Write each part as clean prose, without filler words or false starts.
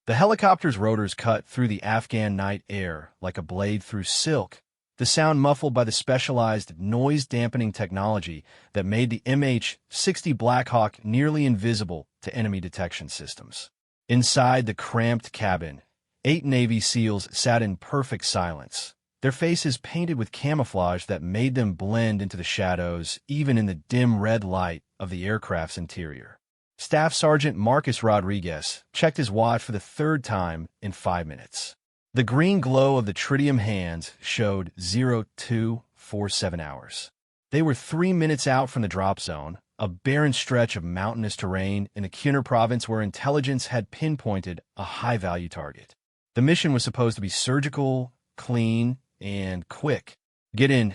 The helicopter's rotors cut through the Afghan night air like a blade through silk, the sound muffled by the specialized noise-dampening technology that made the MH-60 Black Hawk nearly invisible to enemy detection systems. Inside the cramped cabin, 8 Navy SEALs sat in perfect silence, their faces painted with camouflage that made them blend into the shadows even in the dim red light of the aircraft's interior. Staff Sergeant Marcus Rodriguez checked his watch for the 3rd time in 5 minutes. The green glow of the tritium hands showed 0247 hours. They were 3 minutes out from the drop zone, a barren stretch of mountainous terrain in the Kunar province where intelligence had pinpointed a high-value target. The mission was supposed to be surgical, clean, and quick. Get in,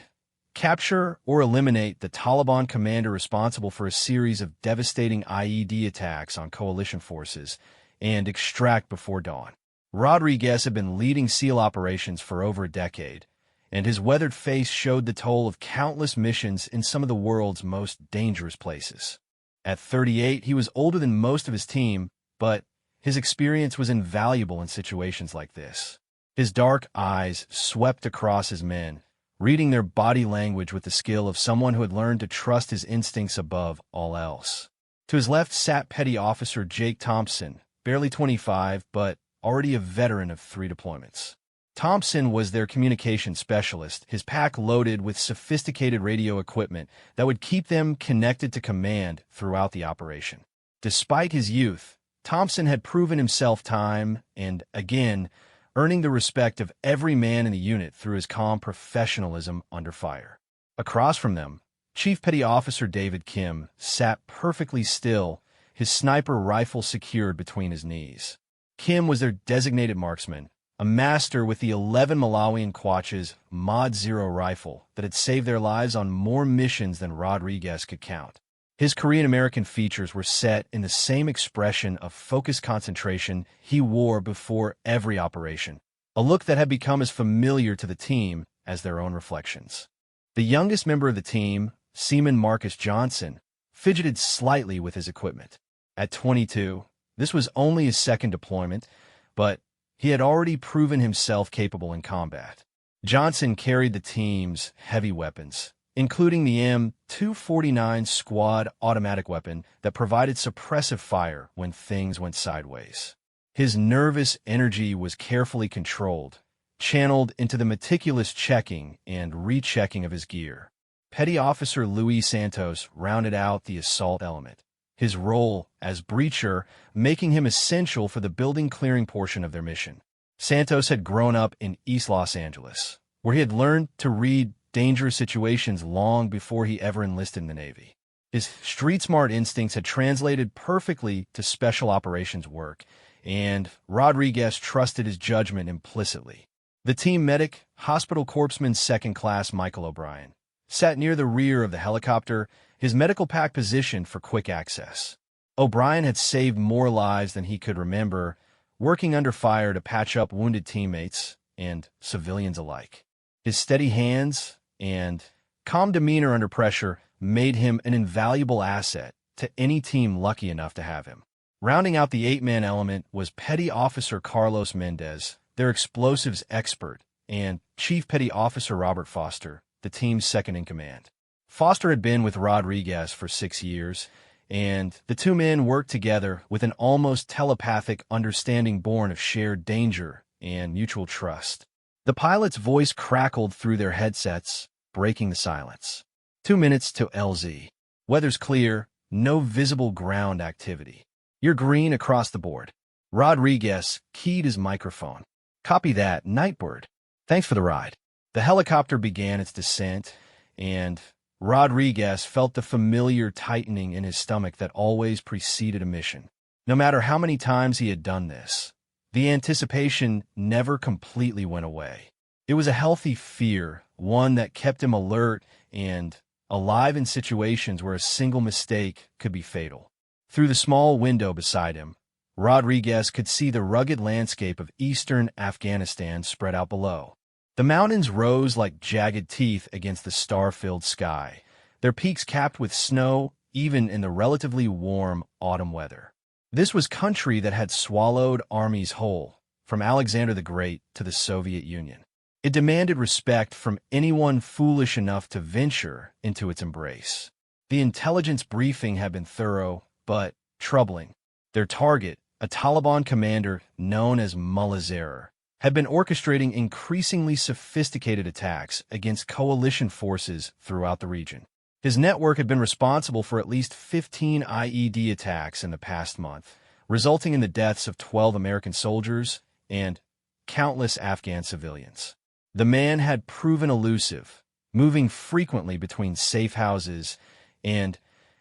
capture or eliminate the Taliban commander responsible for a series of devastating IED attacks on coalition forces, and extract before dawn. Rodriguez had been leading SEAL operations for over a decade, and his weathered face showed the toll of countless missions in some of the world's most dangerous places. At 38, he was older than most of his team, but his experience was invaluable in situations like this. His dark eyes swept across his men, reading their body language with the skill of someone who had learned to trust his instincts above all else. To his left sat Petty Officer Jake Thompson, barely 25, but already a veteran of 3 deployments. Thompson was their communications specialist, his pack loaded with sophisticated radio equipment that would keep them connected to command throughout the operation. Despite his youth, Thompson had proven himself time and again, earning the respect of every man in the unit through his calm professionalism under fire. Across from them, Chief Petty Officer David Kim sat perfectly still, his sniper rifle secured between his knees. Kim was their designated marksman, a master with the 11 Malawian Quach's Mod 0 rifle that had saved their lives on more missions than Rodriguez could count. His Korean-American features were set in the same expression of focused concentration he wore before every operation, a look that had become as familiar to the team as their own reflections. The youngest member of the team, Seaman Marcus Johnson, fidgeted slightly with his equipment. At 22, this was only his 2nd deployment, but he had already proven himself capable in combat. Johnson carried the team's heavy weapons, including the M249 squad automatic weapon that provided suppressive fire when things went sideways. His nervous energy was carefully controlled, channeled into the meticulous checking and rechecking of his gear. Petty Officer Luis Santos rounded out the assault element, his role as breacher making him essential for the building-clearing portion of their mission. Santos had grown up in East Los Angeles, where he had learned to read dangerous situations long before he ever enlisted in the Navy. His street-smart instincts had translated perfectly to special operations work, and Rodriguez trusted his judgment implicitly. The team medic, Hospital Corpsman 2nd Class Michael O'Brien, sat near the rear of the helicopter, his medical pack positioned for quick access. O'Brien had saved more lives than he could remember, working under fire to patch up wounded teammates and civilians alike. His steady hands and calm demeanor under pressure made him an invaluable asset to any team lucky enough to have him. Rounding out the 8-man element was Petty Officer Carlos Mendez, their explosives expert, and Chief Petty Officer Robert Foster, the team's second-in-command. Foster had been with Rodriguez for 6 years, and the 2 men worked together with an almost telepathic understanding born of shared danger and mutual trust. The pilot's voice crackled through their headsets, breaking the silence. 2 minutes to LZ. Weather's clear, no visible ground activity. You're green across the board. Rodriguez keyed his microphone. Copy that, Nightbird. Thanks for the ride. The helicopter began its descent, and Rodriguez felt the familiar tightening in his stomach that always preceded a mission. No matter how many times he had done this, the anticipation never completely went away. It was a healthy fear, one that kept him alert and alive in situations where a single mistake could be fatal. Through the small window beside him, Rodriguez could see the rugged landscape of eastern Afghanistan spread out below. The mountains rose like jagged teeth against the star-filled sky, their peaks capped with snow even in the relatively warm autumn weather. This was country that had swallowed armies whole, from Alexander the Great to the Soviet Union. It demanded respect from anyone foolish enough to venture into its embrace. The intelligence briefing had been thorough, but troubling. Their target, a Taliban commander known as Mullah Zahir, had been orchestrating increasingly sophisticated attacks against coalition forces throughout the region. His network had been responsible for at least 15 IED attacks in the past month, resulting in the deaths of 12 American soldiers and countless Afghan civilians. The man had proven elusive, moving frequently between safe houses and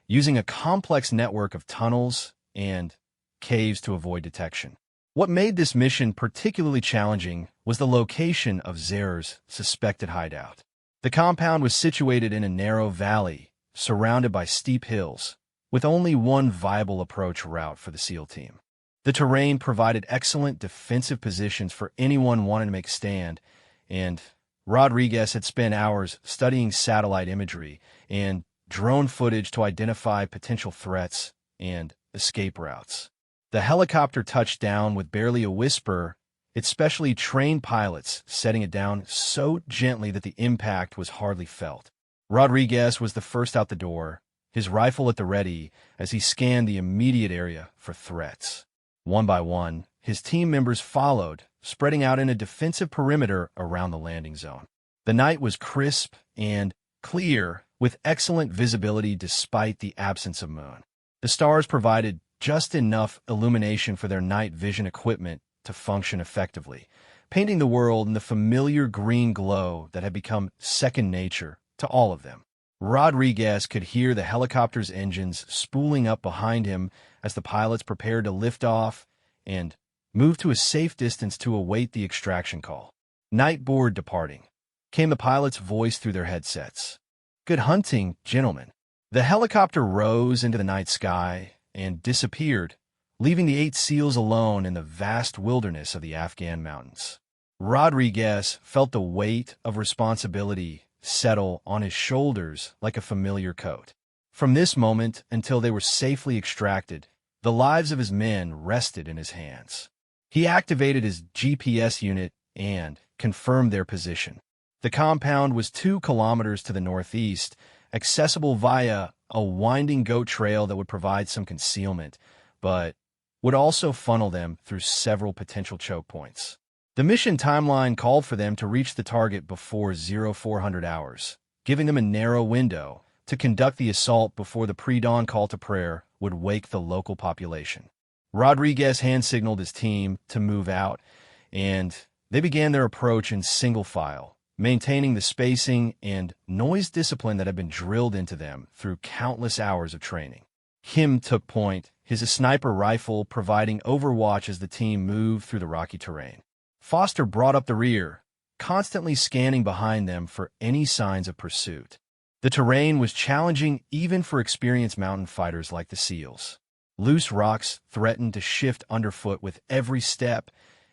using a complex network of tunnels and caves to avoid detection. What made this mission particularly challenging was the location of Zahir's suspected hideout. The compound was situated in a narrow valley, surrounded by steep hills, with only one viable approach route for the SEAL team. The terrain provided excellent defensive positions for anyone wanting to make a stand, and Rodriguez had spent hours studying satellite imagery and drone footage to identify potential threats and escape routes. The helicopter touched down with barely a whisper, its specially trained pilots setting it down so gently that the impact was hardly felt. Rodriguez was the first out the door, his rifle at the ready as he scanned the immediate area for threats. One by one, his team members followed, spreading out in a defensive perimeter around the landing zone. The night was crisp and clear, with excellent visibility despite the absence of moon. The stars provided just enough illumination for their night vision equipment to function effectively, painting the world in the familiar green glow that had become second nature to all of them. Rodriguez could hear the helicopter's engines spooling up behind him as the pilots prepared to lift off and move to a safe distance to await the extraction call. Night board departing, came the pilot's voice through their headsets. "Good hunting, gentlemen." The helicopter rose into the night sky and disappeared, leaving the 8 SEALs alone in the vast wilderness of the Afghan mountains. Rodriguez felt the weight of responsibility settle on his shoulders like a familiar coat. From this moment until they were safely extracted, the lives of his men rested in his hands. He activated his GPS unit and confirmed their position. The compound was 2 kilometers to the northeast, accessible via a winding goat trail that would provide some concealment, but would also funnel them through several potential choke points. The mission timeline called for them to reach the target before 0400 hours, giving them a narrow window to conduct the assault before the pre-dawn call to prayer would wake the local population. Rodriguez hand-signaled his team to move out, and they began their approach in single file, maintaining the spacing and noise discipline that had been drilled into them through countless hours of training. Kim took point, his sniper rifle providing overwatch as the team moved through the rocky terrain. Foster brought up the rear, constantly scanning behind them for any signs of pursuit. The terrain was challenging even for experienced mountain fighters like the SEALs. Loose rocks threatened to shift underfoot with every step,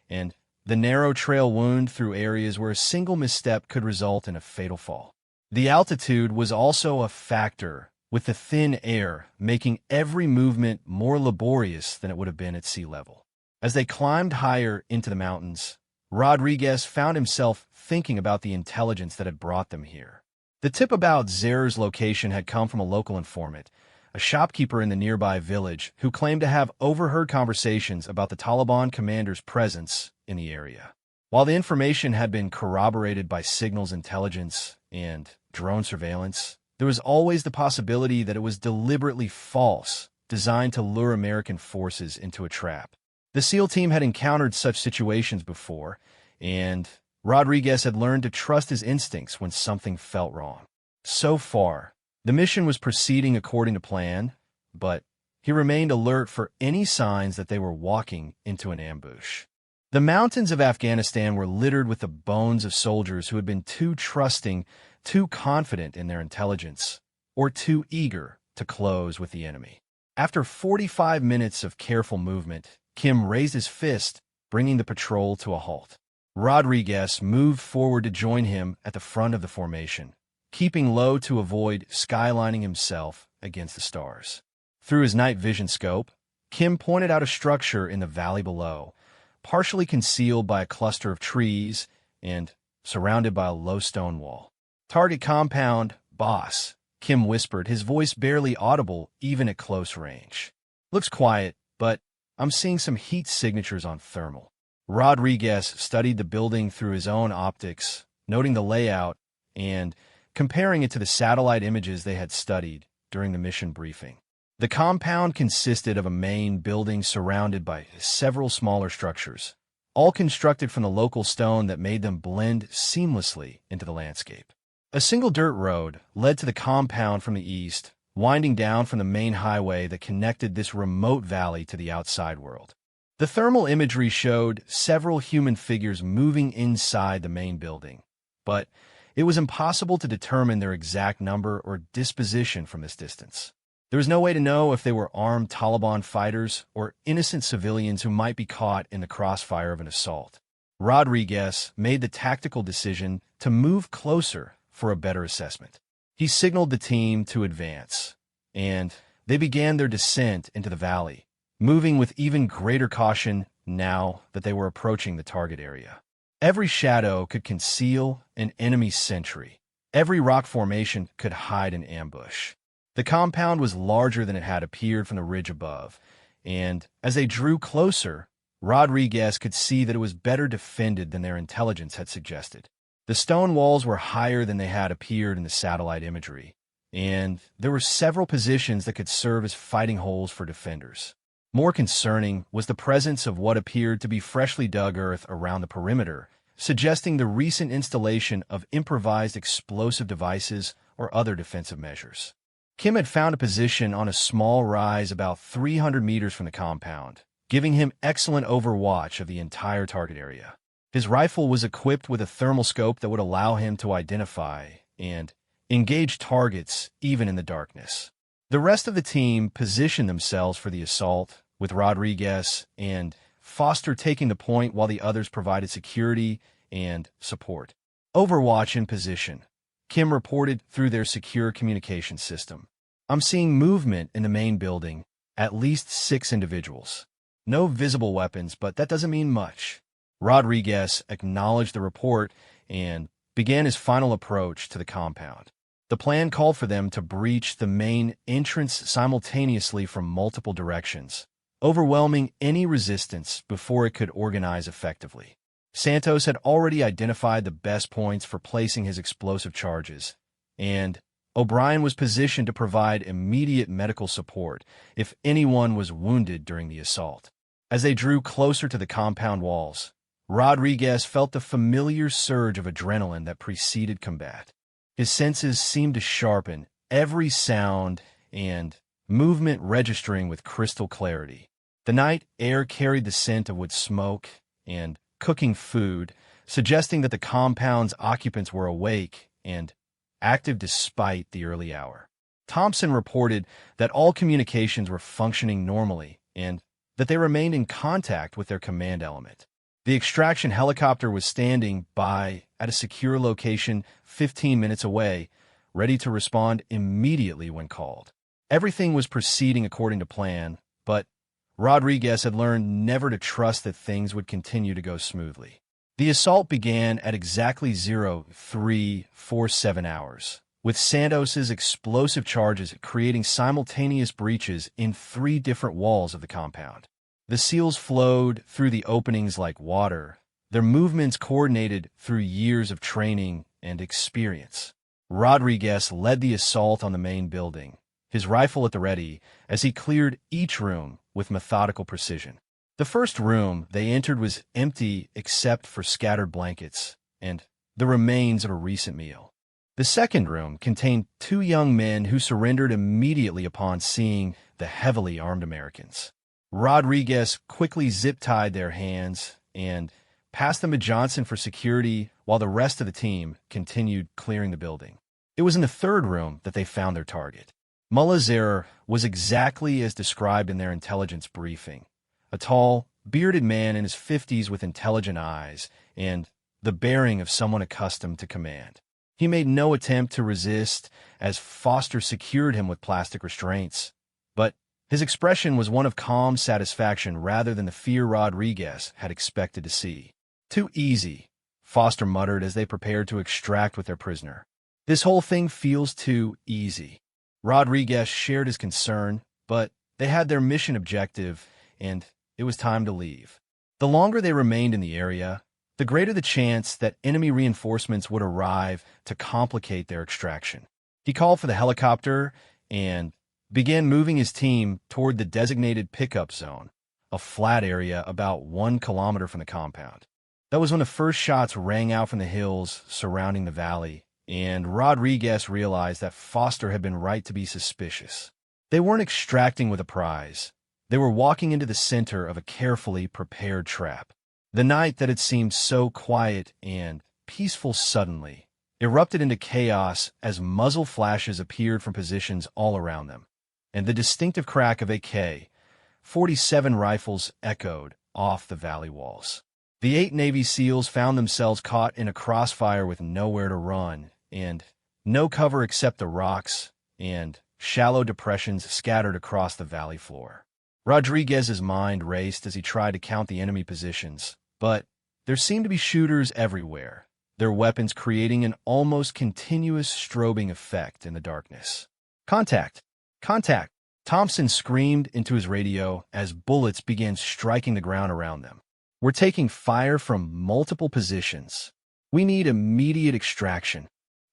and the narrow trail wound through areas where a single misstep could result in a fatal fall. The altitude was also a factor, with the thin air making every movement more laborious than it would have been at sea level. As they climbed higher into the mountains, Rodriguez found himself thinking about the intelligence that had brought them here. The tip about Zahir's location had come from a local informant, a shopkeeper in the nearby village who claimed to have overheard conversations about the Taliban commander's presence in the area. While the information had been corroborated by signals intelligence and drone surveillance, there was always the possibility that it was deliberately false, designed to lure American forces into a trap. The SEAL team had encountered such situations before, and Rodriguez had learned to trust his instincts when something felt wrong. So far, the mission was proceeding according to plan, but he remained alert for any signs that they were walking into an ambush. The mountains of Afghanistan were littered with the bones of soldiers who had been too trusting, too confident in their intelligence, or too eager to close with the enemy. After 45 minutes of careful movement, Kim raised his fist, bringing the patrol to a halt. Rodriguez moved forward to join him at the front of the formation, keeping low to avoid skylining himself against the stars. Through his night vision scope, Kim pointed out a structure in the valley below, partially concealed by a cluster of trees and surrounded by a low stone wall. "Target compound, boss," Kim whispered, his voice barely audible even at close range. "Looks quiet, but I'm seeing some heat signatures on thermal." Rodriguez studied the building through his own optics, noting the layout and comparing it to the satellite images they had studied during the mission briefing. The compound consisted of a main building surrounded by several smaller structures, all constructed from the local stone that made them blend seamlessly into the landscape. A single dirt road led to the compound from the east, winding down from the main highway that connected this remote valley to the outside world. The thermal imagery showed several human figures moving inside the main building, but it was impossible to determine their exact number or disposition from this distance. There was no way to know if they were armed Taliban fighters or innocent civilians who might be caught in the crossfire of an assault. Rodriguez made the tactical decision to move closer for a better assessment. He signaled the team to advance, and they began their descent into the valley, moving with even greater caution now that they were approaching the target area. Every shadow could conceal an enemy sentry. Every rock formation could hide an ambush. The compound was larger than it had appeared from the ridge above, and as they drew closer, Rodriguez could see that it was better defended than their intelligence had suggested. The stone walls were higher than they had appeared in the satellite imagery, and there were several positions that could serve as fighting holes for defenders. More concerning was the presence of what appeared to be freshly dug earth around the perimeter, suggesting the recent installation of improvised explosive devices or other defensive measures. Kim had found a position on a small rise about 300 meters from the compound, giving him excellent overwatch of the entire target area. His rifle was equipped with a thermal scope that would allow him to identify and engage targets even in the darkness. The rest of the team positioned themselves for the assault, with Rodriguez and Foster taking the point while the others provided security and support. "Overwatch in position," Kim reported through their secure communication system. "I'm seeing movement in the main building, at least 6 individuals. No visible weapons, but that doesn't mean much." Rodriguez acknowledged the report and began his final approach to the compound. The plan called for them to breach the main entrance simultaneously from multiple directions, overwhelming any resistance before it could organize effectively. Santos had already identified the best points for placing his explosive charges, and O'Brien was positioned to provide immediate medical support if anyone was wounded during the assault. As they drew closer to the compound walls, Rodriguez felt the familiar surge of adrenaline that preceded combat. His senses seemed to sharpen, every sound and movement registering with crystal clarity. The night air carried the scent of wood smoke and cooking food, suggesting that the compound's occupants were awake and active despite the early hour. Thompson reported that all communications were functioning normally and that they remained in contact with their command element. The extraction helicopter was standing by at a secure location 15 minutes away, ready to respond immediately when called. Everything was proceeding according to plan, but Rodriguez had learned never to trust that things would continue to go smoothly. The assault began at exactly 0347 hours, with Santos's explosive charges creating simultaneous breaches in 3 different walls of the compound. The SEALs flowed through the openings like water, their movements coordinated through years of training and experience. Rodriguez led the assault on the main building, his rifle at the ready, as he cleared each room with methodical precision. The first room they entered was empty except for scattered blankets and the remains of a recent meal. The second room contained 2 young men who surrendered immediately upon seeing the heavily armed Americans. Rodriguez quickly zip-tied their hands and passed them to Johnson for security while the rest of the team continued clearing the building. It was in the third room that they found their target. Mullah Zahir was exactly as described in their intelligence briefing. A tall, bearded man in his 50s with intelligent eyes and the bearing of someone accustomed to command. He made no attempt to resist as Foster secured him with plastic restraints, but His expression was one of calm satisfaction rather than the fear Rodriguez had expected to see. "Too easy," Foster muttered as they prepared to extract with their prisoner. "This whole thing feels too easy." Rodriguez shared his concern, but they had their mission objective, and it was time to leave. The longer they remained in the area, the greater the chance that enemy reinforcements would arrive to complicate their extraction. He called for the helicopter and began moving his team toward the designated pickup zone, a flat area about 1 kilometer from the compound. That was when the first shots rang out from the hills surrounding the valley, and Rodriguez realized that Foster had been right to be suspicious. They weren't extracting with a prize. They were walking into the center of a carefully prepared trap. The night that had seemed so quiet and peaceful suddenly erupted into chaos as muzzle flashes appeared from positions all around them, and the distinctive crack of AK-47 rifles echoed off the valley walls. The 8 Navy SEALs found themselves caught in a crossfire with nowhere to run, and no cover except the rocks and shallow depressions scattered across the valley floor. Rodriguez's mind raced as he tried to count the enemy positions, but there seemed to be shooters everywhere, their weapons creating an almost continuous strobing effect in the darkness. "Contact! Contact!" Thompson screamed into his radio as bullets began striking the ground around them. "We're taking fire from multiple positions. We need immediate extraction."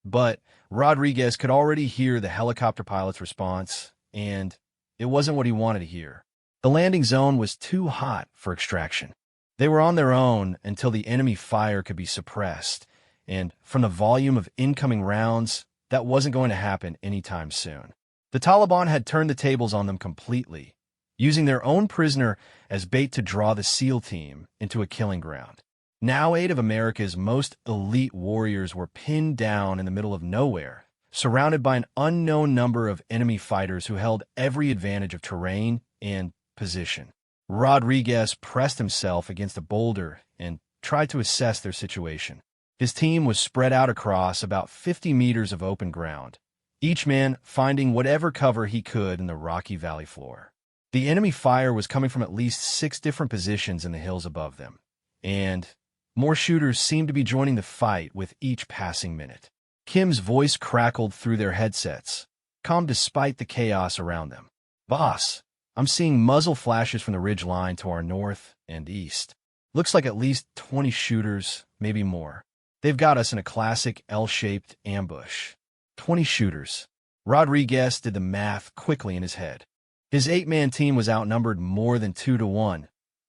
But Rodriguez could already hear the helicopter pilot's response, and it wasn't what he wanted to hear. The landing zone was too hot for extraction. They were on their own until the enemy fire could be suppressed, and from the volume of incoming rounds, that wasn't going to happen anytime soon. The Taliban had turned the tables on them completely, using their own prisoner as bait to draw the SEAL team into a killing ground. Now 8 of America's most elite warriors were pinned down in the middle of nowhere, surrounded by an unknown number of enemy fighters who held every advantage of terrain and position. Rodriguez pressed himself against a boulder and tried to assess their situation. His team was spread out across about 50 meters of open ground, each man finding whatever cover he could in the rocky valley floor. The enemy fire was coming from at least 6 different positions in the hills above them, and more shooters seemed to be joining the fight with each passing minute. Kim's voice crackled through their headsets, calm despite the chaos around them. "Boss, I'm seeing muzzle flashes from the ridge line to our north and east. Looks like at least 20 shooters, maybe more. They've got us in a classic L-shaped ambush." 20 shooters. Rodriguez did the math quickly in his head. His 8-man team was outnumbered more than 2 to 1,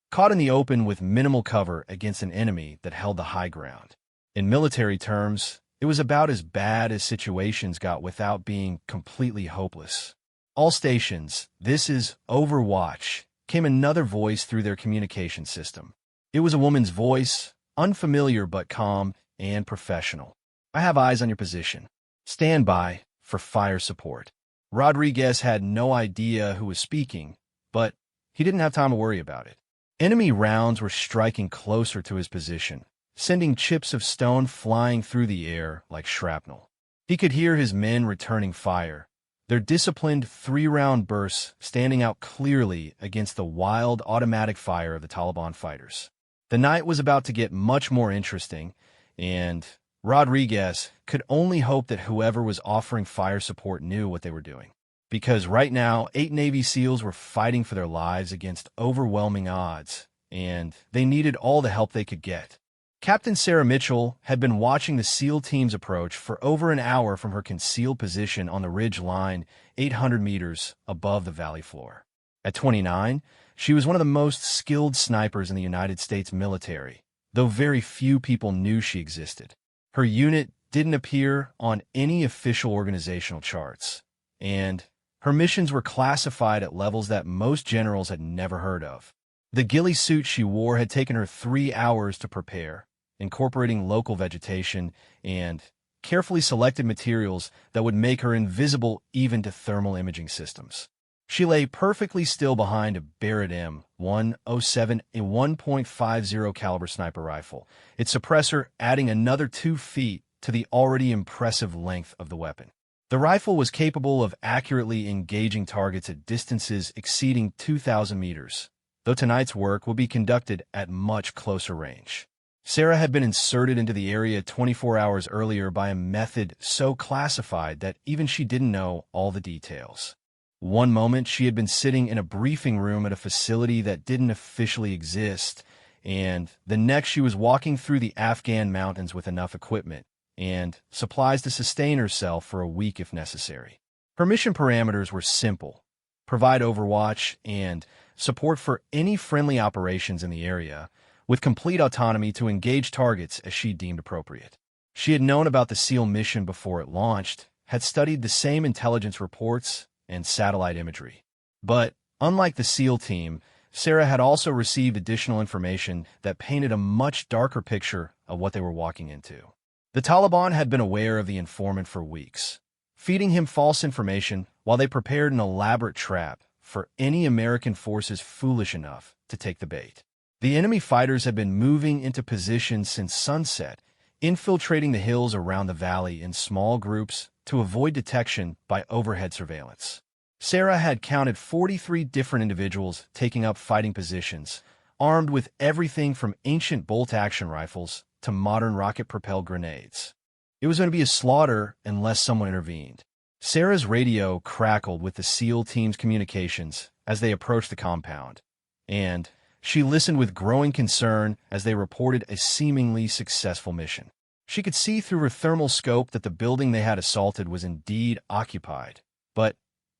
caught in the open with minimal cover against an enemy that held the high ground. In military terms, it was about as bad as situations got without being completely hopeless. "All stations, this is Overwatch," came another voice through their communication system. It was a woman's voice, unfamiliar but calm and professional. "I have eyes on your position. Stand by for fire support." Rodriguez had no idea who was speaking, but he didn't have time to worry about it. Enemy rounds were striking closer to his position, sending chips of stone flying through the air like shrapnel. He could hear his men returning fire, their disciplined 3-round bursts standing out clearly against the wild automatic fire of the Taliban fighters. The night was about to get much more interesting, and Rodriguez could only hope that whoever was offering fire support knew what they were doing. Because right now, 8 Navy SEALs were fighting for their lives against overwhelming odds, and they needed all the help they could get. Captain Sarah Mitchell had been watching the SEAL team's approach for over an hour from her concealed position on the ridge line 800 meters above the valley floor. At 29, she was one of the most skilled snipers in the United States military, though very few people knew she existed. Her unit didn't appear on any official organizational charts, and her missions were classified at levels that most generals had never heard of. The ghillie suit she wore had taken her 3 hours to prepare, incorporating local vegetation and carefully selected materials that would make her invisible even to thermal imaging systems. She lay perfectly still behind a Barrett M107, a 1.50 caliber sniper rifle, its suppressor adding another 2 feet to the already impressive length of the weapon. The rifle was capable of accurately engaging targets at distances exceeding 2,000 meters, though tonight's work will be conducted at much closer range. Sarah had been inserted into the area 24 hours earlier by a method so classified that even she didn't know all the details. One moment, she had been sitting in a briefing room at a facility that didn't officially exist, and the next she was walking through the Afghan mountains with enough equipment and supplies to sustain herself for a week if necessary. Her mission parameters were simple: provide overwatch and support for any friendly operations in the area, with complete autonomy to engage targets as she deemed appropriate. She had known about the SEAL mission before it launched, had studied the same intelligence reports and satellite imagery. But, unlike the SEAL team, Sarah had also received additional information that painted a much darker picture of what they were walking into. The Taliban had been aware of the informant for weeks, feeding him false information while they prepared an elaborate trap for any American forces foolish enough to take the bait. The enemy fighters had been moving into position since sunset, infiltrating the hills around the valley in small groups to avoid detection by overhead surveillance. Sarah had counted 43 different individuals taking up fighting positions, armed with everything from ancient bolt-action rifles to modern rocket-propelled grenades. It was going to be a slaughter unless someone intervened. Sarah's radio crackled with the SEAL team's communications as they approached the compound, and she listened with growing concern as they reported a seemingly successful mission. She could see through her thermal scope that the building they had assaulted was indeed occupied, but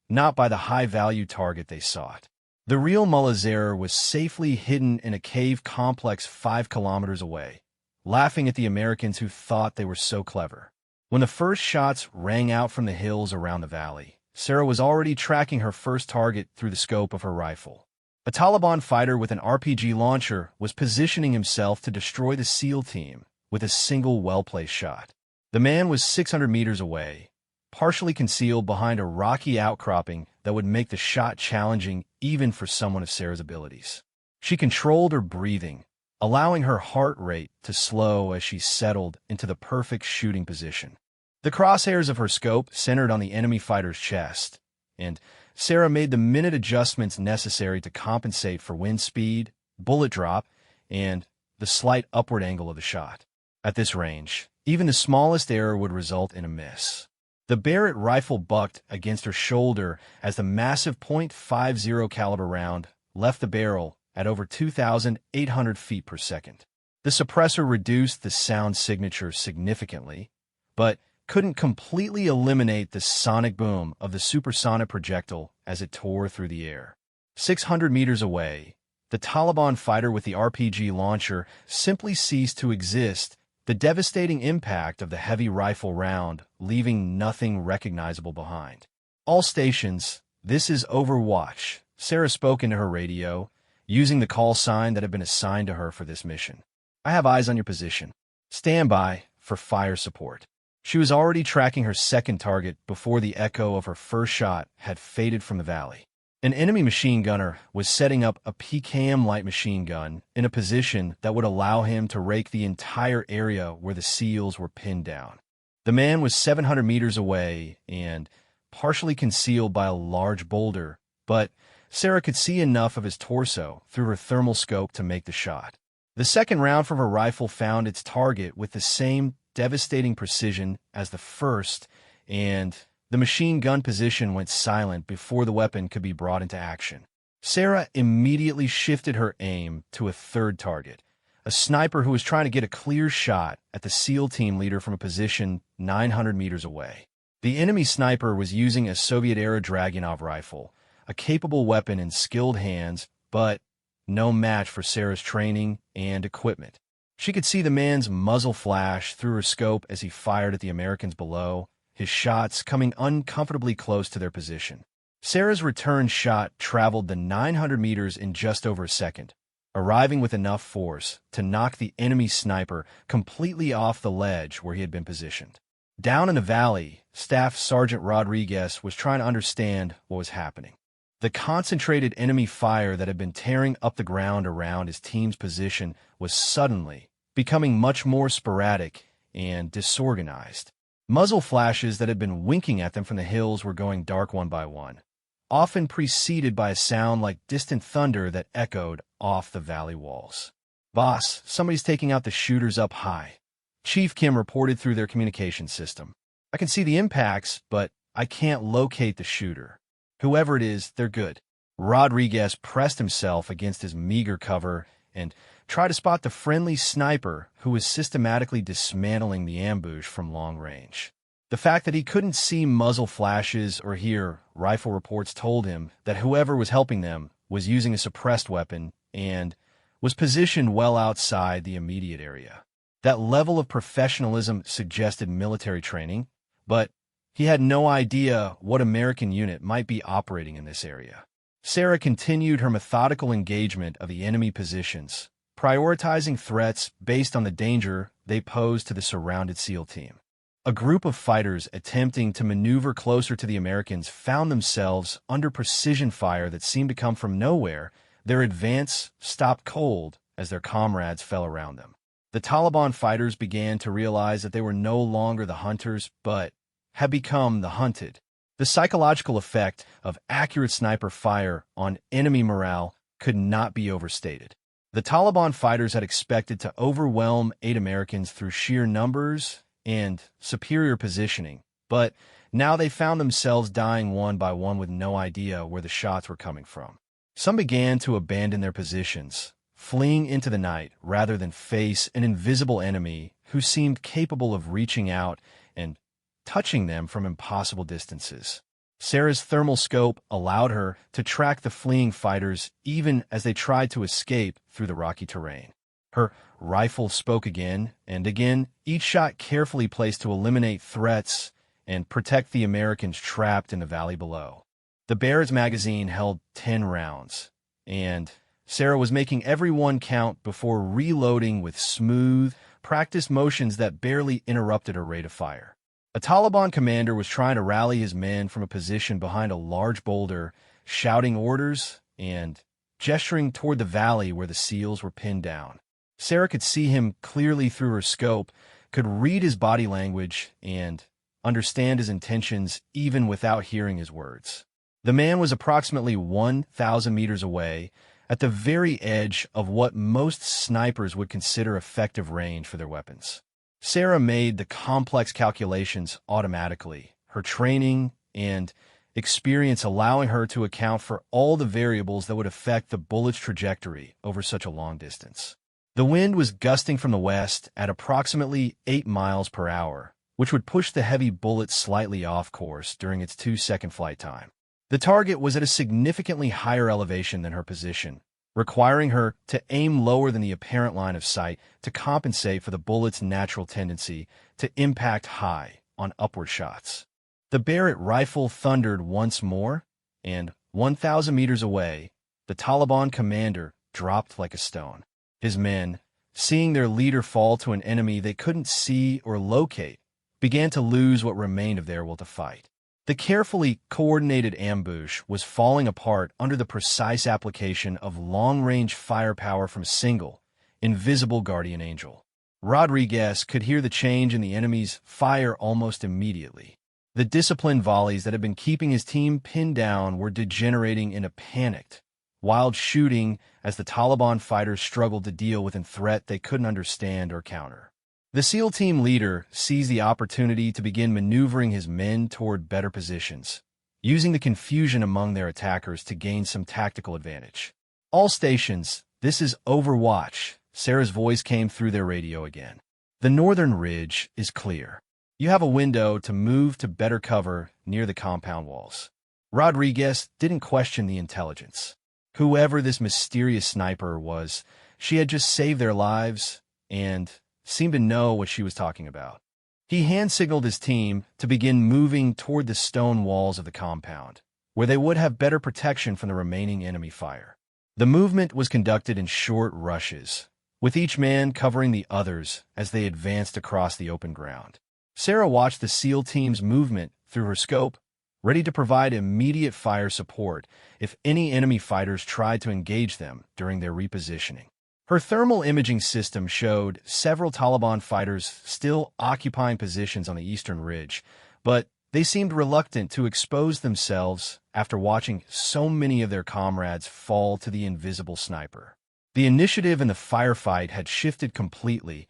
not by the high-value target they sought. The real Mullah was safely hidden in a cave complex 5 kilometers away, laughing at the Americans who thought they were so clever. When the first shots rang out from the hills around the valley, Sarah was already tracking her first target through the scope of her rifle. A Taliban fighter with an RPG launcher was positioning himself to destroy the SEAL team with a single well-placed shot. The man was 600 meters away, partially concealed behind a rocky outcropping that would make the shot challenging even for someone of Sarah's abilities. She controlled her breathing, allowing her heart rate to slow as she settled into the perfect shooting position. The crosshairs of her scope centered on the enemy fighter's chest, and Sarah made the minute adjustments necessary to compensate for wind speed, bullet drop, and the slight upward angle of the shot. At this range, even the smallest error would result in a miss. The Barrett rifle bucked against her shoulder as the massive .50 caliber round left the barrel at over 2,800 feet per second. The suppressor reduced the sound signature significantly, but couldn't completely eliminate the sonic boom of the supersonic projectile as it tore through the air. 600 meters away, the Taliban fighter with the RPG launcher simply ceased to exist, the devastating impact of the heavy rifle round leaving nothing recognizable behind. "All stations, this is Overwatch," Sarah spoke into her radio, using the call sign that had been assigned to her for this mission. "I have eyes on your position. Stand by for fire support." She was already tracking her second target before the echo of her first shot had faded from the valley. An enemy machine gunner was setting up a PKM light machine gun in a position that would allow him to rake the entire area where the SEALs were pinned down. The man was 700 meters away and partially concealed by a large boulder, but Sarah could see enough of his torso through her thermal scope to make the shot. The second round from her rifle found its target with the same devastating precision as the first, and the machine gun position went silent before the weapon could be brought into action. Sarah immediately shifted her aim to a third target, a sniper who was trying to get a clear shot at the SEAL team leader from a position 900 meters away. The enemy sniper was using a Soviet-era Dragunov rifle, a capable weapon in skilled hands, but no match for Sarah's training and equipment. She could see the man's muzzle flash through her scope as he fired at the Americans below, his shots coming uncomfortably close to their position. Sarah's return shot traveled the 900 meters in just over a second, arriving with enough force to knock the enemy sniper completely off the ledge where he had been positioned. Down in the valley, Staff Sergeant Rodriguez was trying to understand what was happening. The concentrated enemy fire that had been tearing up the ground around his team's position was suddenly becoming much more sporadic and disorganized. Muzzle flashes that had been winking at them from the hills were going dark one by one, often preceded by a sound like distant thunder that echoed off the valley walls. "Boss, somebody's taking out the shooters up high," Chief Kim reported through their communication system. "I can see the impacts, but I can't locate the shooter. Whoever it is, they're good." Rodriguez pressed himself against his meager cover and tried to spot the friendly sniper who was systematically dismantling the ambush from long range. The fact that he couldn't see muzzle flashes or hear rifle reports told him that whoever was helping them was using a suppressed weapon and was positioned well outside the immediate area. That level of professionalism suggested military training, but he had no idea what American unit might be operating in this area. Sarah continued her methodical engagement of the enemy positions, prioritizing threats based on the danger they posed to the surrounded SEAL team. A group of fighters attempting to maneuver closer to the Americans found themselves under precision fire that seemed to come from nowhere. Their advance stopped cold as their comrades fell around them. The Taliban fighters began to realize that they were no longer the hunters, but had become the hunted. The psychological effect of accurate sniper fire on enemy morale could not be overstated. The Taliban fighters had expected to overwhelm 8 Americans through sheer numbers and superior positioning, but now they found themselves dying one by one with no idea where the shots were coming from. Some began to abandon their positions, fleeing into the night rather than face an invisible enemy who seemed capable of reaching out and touching them from impossible distances. Sarah's thermal scope allowed her to track the fleeing fighters even as they tried to escape through the rocky terrain. Her rifle spoke again and again, each shot carefully placed to eliminate threats and protect the Americans trapped in the valley below. The Barrett's magazine held 10 rounds, and Sarah was making every one count before reloading with smooth, practiced motions that barely interrupted her rate of fire. A Taliban commander was trying to rally his men from a position behind a large boulder, shouting orders and gesturing toward the valley where the SEALs were pinned down. Sarah could see him clearly through her scope, could read his body language, and understand his intentions even without hearing his words. The man was approximately 1,000 meters away, at the very edge of what most snipers would consider effective range for their weapons. Sarah made the complex calculations automatically, her training and experience allowing her to account for all the variables that would affect the bullet's trajectory over such a long distance. The wind was gusting from the west at approximately 8 miles per hour, which would push the heavy bullet slightly off course during its 2-second flight time. The target was at a significantly higher elevation than her position, requiring her to aim lower than the apparent line of sight to compensate for the bullet's natural tendency to impact high on upward shots. The Barrett rifle thundered once more, and 1,000 meters away, the Taliban commander dropped like a stone. His men, seeing their leader fall to an enemy they couldn't see or locate, began to lose what remained of their will to fight. The carefully coordinated ambush was falling apart under the precise application of long-range firepower from a single, invisible guardian angel. Rodriguez could hear the change in the enemy's fire almost immediately. The disciplined volleys that had been keeping his team pinned down were degenerating into panicked, wild shooting as the Taliban fighters struggled to deal with a threat they couldn't understand or counter. The SEAL team leader seized the opportunity to begin maneuvering his men toward better positions, using the confusion among their attackers to gain some tactical advantage. "All stations, this is Overwatch," Sarah's voice came through their radio again. "The northern ridge is clear. You have a window to move to better cover near the compound walls." Rodriguez didn't question the intelligence. Whoever this mysterious sniper was, she had just saved their lives and seemed to know what she was talking about. He hand-signaled his team to begin moving toward the stone walls of the compound, where they would have better protection from the remaining enemy fire. The movement was conducted in short rushes, with each man covering the others as they advanced across the open ground. Sarah watched the SEAL team's movement through her scope, ready to provide immediate fire support if any enemy fighters tried to engage them during their repositioning. Her thermal imaging system showed several Taliban fighters still occupying positions on the eastern ridge, but they seemed reluctant to expose themselves after watching so many of their comrades fall to the invisible sniper. The initiative in the firefight had shifted completely,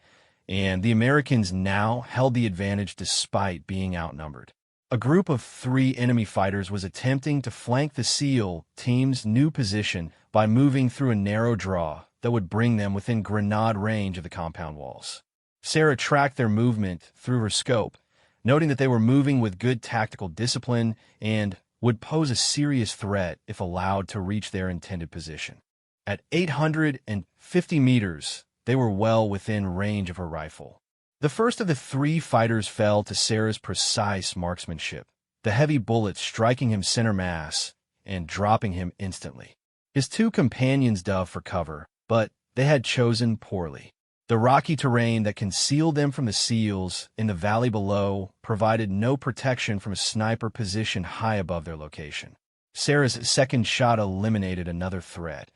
and the Americans now held the advantage despite being outnumbered. A group of 3 enemy fighters was attempting to flank the SEAL team's new position by moving through a narrow draw that would bring them within grenade range of the compound walls. Sarah tracked their movement through her scope, noting that they were moving with good tactical discipline and would pose a serious threat if allowed to reach their intended position. At 850 meters, they were well within range of her rifle. The first of the 3 fighters fell to Sarah's precise marksmanship, the heavy bullet striking him center mass and dropping him instantly. His 2 companions dove for cover, but they had chosen poorly. The rocky terrain that concealed them from the SEALs in the valley below provided no protection from a sniper positioned high above their location. Sarah's second shot eliminated another threat,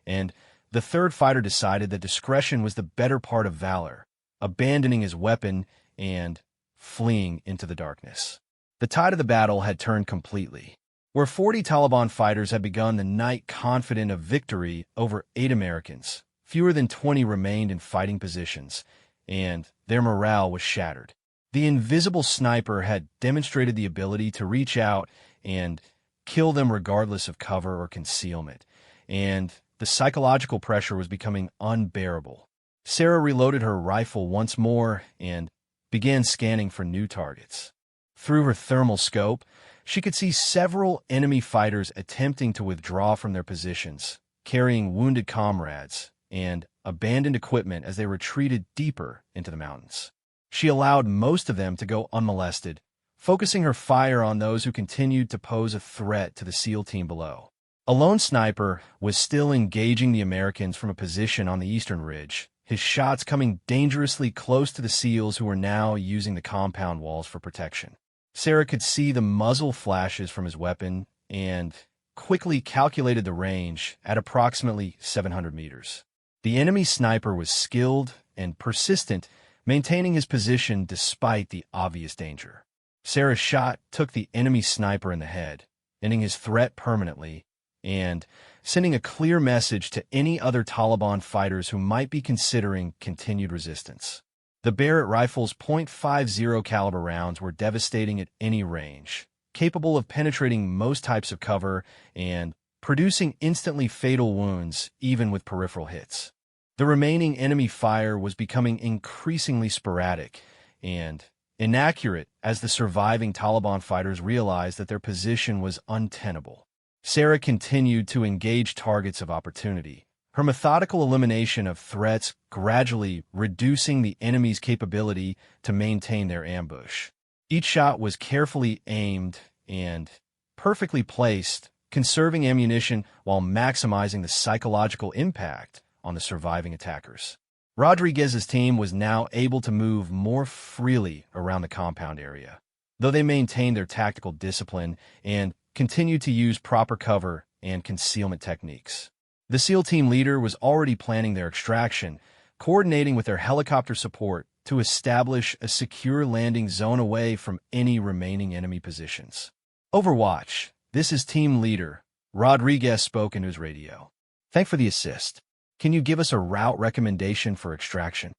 and the 3rd fighter decided that discretion was the better part of valor, abandoning his weapon and fleeing into the darkness. The tide of the battle had turned completely. Where 40 Taliban fighters had begun the night confident of victory over 8 Americans, fewer than 20 remained in fighting positions, and their morale was shattered. The invisible sniper had demonstrated the ability to reach out and kill them regardless of cover or concealment, and the psychological pressure was becoming unbearable. Sarah reloaded her rifle once more and began scanning for new targets. Through her thermal scope, she could see several enemy fighters attempting to withdraw from their positions, carrying wounded comrades and abandoned equipment as they retreated deeper into the mountains. She allowed most of them to go unmolested, focusing her fire on those who continued to pose a threat to the SEAL team below. A lone sniper was still engaging the Americans from a position on the eastern ridge, his shots coming dangerously close to the SEALs who were now using the compound walls for protection. Sarah could see the muzzle flashes from his weapon and quickly calculated the range at approximately 700 meters. The enemy sniper was skilled and persistent, maintaining his position despite the obvious danger. Sarah's shot took the enemy sniper in the head, ending his threat permanently and sending a clear message to any other Taliban fighters who might be considering continued resistance. The Barrett rifle's .50 caliber rounds were devastating at any range, capable of penetrating most types of cover and producing instantly fatal wounds even with peripheral hits. The remaining enemy fire was becoming increasingly sporadic and inaccurate as the surviving Taliban fighters realized that their position was untenable. Sarah continued to engage targets of opportunity, her methodical elimination of threats gradually reducing the enemy's capability to maintain their ambush. Each shot was carefully aimed and perfectly placed, conserving ammunition while maximizing the psychological impact on the surviving attackers. Rodriguez's team was now able to move more freely around the compound area, though they maintained their tactical discipline and continued to use proper cover and concealment techniques. The SEAL team leader was already planning their extraction, coordinating with their helicopter support to establish a secure landing zone away from any remaining enemy positions. Overwatch, this is team leader. Rodriguez spoke into his radio. Thanks for the assist. Can you give us a route recommendation for extraction?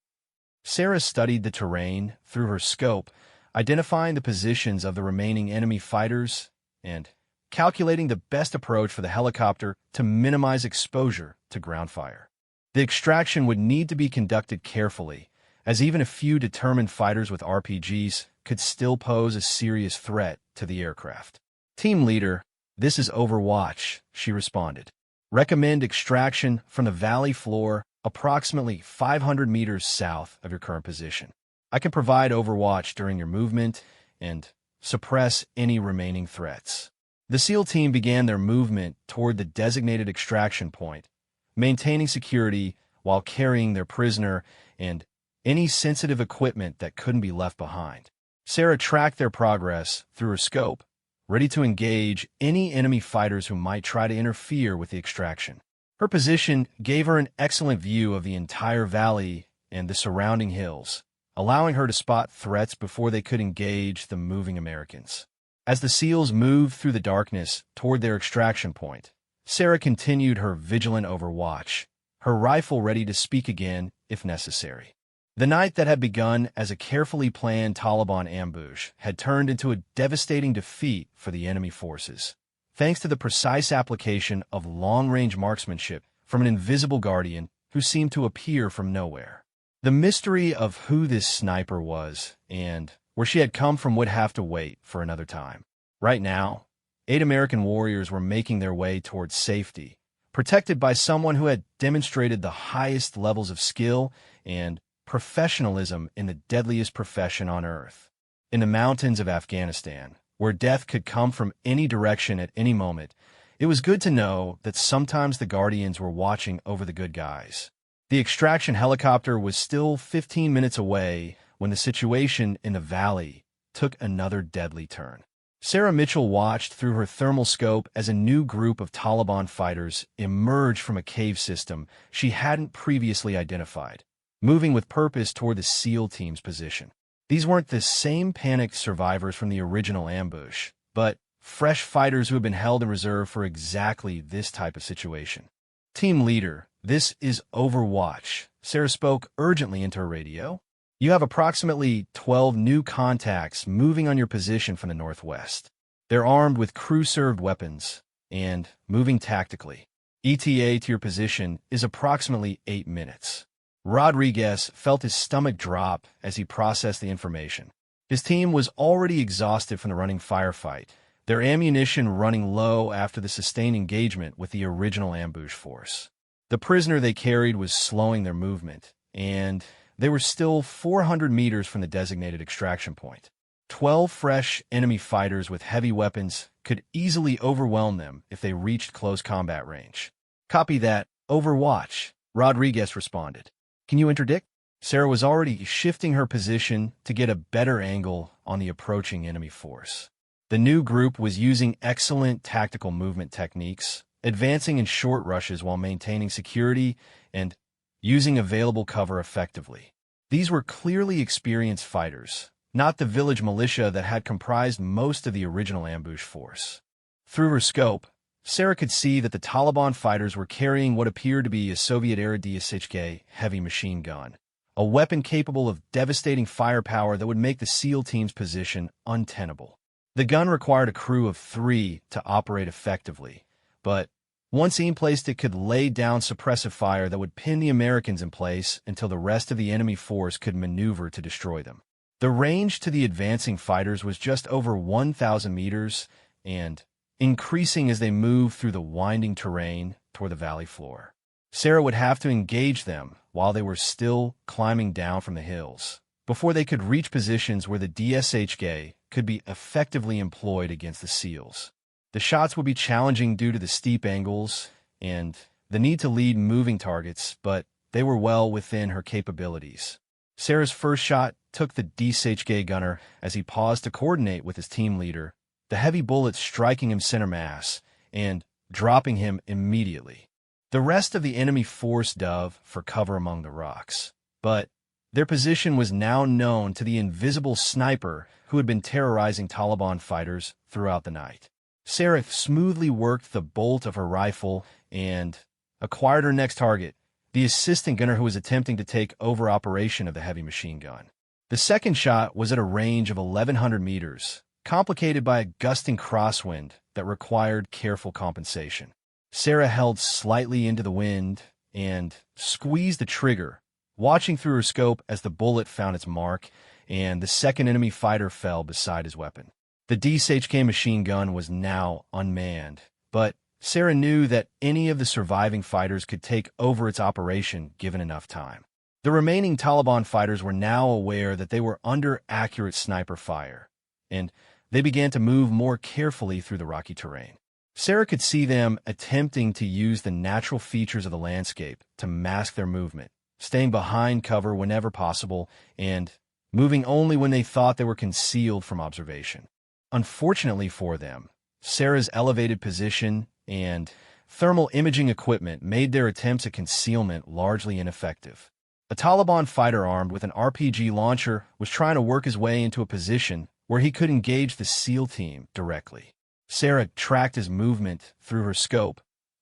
Sarah studied the terrain through her scope, identifying the positions of the remaining enemy fighters and calculating the best approach for the helicopter to minimize exposure to ground fire. The extraction would need to be conducted carefully, as even a few determined fighters with RPGs could still pose a serious threat to the aircraft. Team leader, this is Overwatch, she responded. Recommend extraction from the valley floor approximately 500 meters south of your current position. I can provide overwatch during your movement and suppress any remaining threats. The SEAL team began their movement toward the designated extraction point, maintaining security while carrying their prisoner and any sensitive equipment that couldn't be left behind. Sarah tracked their progress through her scope, ready to engage any enemy fighters who might try to interfere with the extraction. Her position gave her an excellent view of the entire valley and the surrounding hills, allowing her to spot threats before they could engage the moving Americans. As the SEALs moved through the darkness toward their extraction point, Sarah continued her vigilant overwatch, her rifle ready to speak again if necessary. The night that had begun as a carefully planned Taliban ambush had turned into a devastating defeat for the enemy forces, thanks to the precise application of long-range marksmanship from an invisible guardian who seemed to appear from nowhere. The mystery of who this sniper was and where she had come from would have to wait for another time. Right now, 8 American warriors were making their way towards safety, protected by someone who had demonstrated the highest levels of skill and professionalism in the deadliest profession on earth. In the mountains of Afghanistan, where death could come from any direction at any moment, it was good to know that sometimes the Guardians were watching over the good guys. The extraction helicopter was still 15 minutes away when the situation in the valley took another deadly turn. Sarah Mitchell watched through her thermal scope as a new group of Taliban fighters emerged from a cave system she hadn't previously identified, moving with purpose toward the SEAL team's position. These weren't the same panicked survivors from the original ambush, but fresh fighters who had been held in reserve for exactly this type of situation. Team leader, this is Overwatch. Sarah spoke urgently into her radio. You have approximately 12 new contacts moving on your position from the northwest. They're armed with crew-served weapons and moving tactically. ETA to your position is approximately 8 minutes. Rodriguez felt his stomach drop as he processed the information. His team was already exhausted from the running firefight, their ammunition running low after the sustained engagement with the original ambush force. The prisoner they carried was slowing their movement, and they were still 400 meters from the designated extraction point. 12 fresh enemy fighters with heavy weapons could easily overwhelm them if they reached close combat range. Copy that, Overwatch, Rodriguez responded. Can you interdict? Sarah was already shifting her position to get a better angle on the approaching enemy force. The new group was using excellent tactical movement techniques, advancing in short rushes while maintaining security and using available cover effectively. These were clearly experienced fighters, not the village militia that had comprised most of the original ambush force. Through her scope, Sarah could see that the Taliban fighters were carrying what appeared to be a Soviet-era DSHK heavy machine gun, a weapon capable of devastating firepower that would make the SEAL team's position untenable. The gun required a crew of 3 to operate effectively, but once in place, it could lay down suppressive fire that would pin the Americans in place until the rest of the enemy force could maneuver to destroy them. The range to the advancing fighters was just over 1,000 meters and increasing as they moved through the winding terrain toward the valley floor. Sarah would have to engage them while they were still climbing down from the hills, before they could reach positions where the DSHK could be effectively employed against the SEALs. The shots would be challenging due to the steep angles and the need to lead moving targets, but they were well within her capabilities. Sarah's first shot took the DSHK gunner as he paused to coordinate with his team leader, the heavy bullet striking him center mass and dropping him immediately. The rest of the enemy force dove for cover among the rocks, but their position was now known to the invisible sniper who had been terrorizing Taliban fighters throughout the night. Sarah smoothly worked the bolt of her rifle and acquired her next target, the assistant gunner who was attempting to take over operation of the heavy machine gun. The second shot was at a range of 1,100 meters, complicated by a gusting crosswind that required careful compensation. Sarah held slightly into the wind and squeezed the trigger, watching through her scope as the bullet found its mark and the second enemy fighter fell beside his weapon. The DSHK machine gun was now unmanned, but Sarah knew that any of the surviving fighters could take over its operation given enough time. The remaining Taliban fighters were now aware that they were under accurate sniper fire, and they began to move more carefully through the rocky terrain. Sarah could see them attempting to use the natural features of the landscape to mask their movement, staying behind cover whenever possible and moving only when they thought they were concealed from observation. Unfortunately for them, Sarah's elevated position and thermal imaging equipment made their attempts at concealment largely ineffective. A Taliban fighter armed with an RPG launcher was trying to work his way into a position where he could engage the SEAL team directly. Sarah tracked his movement through her scope,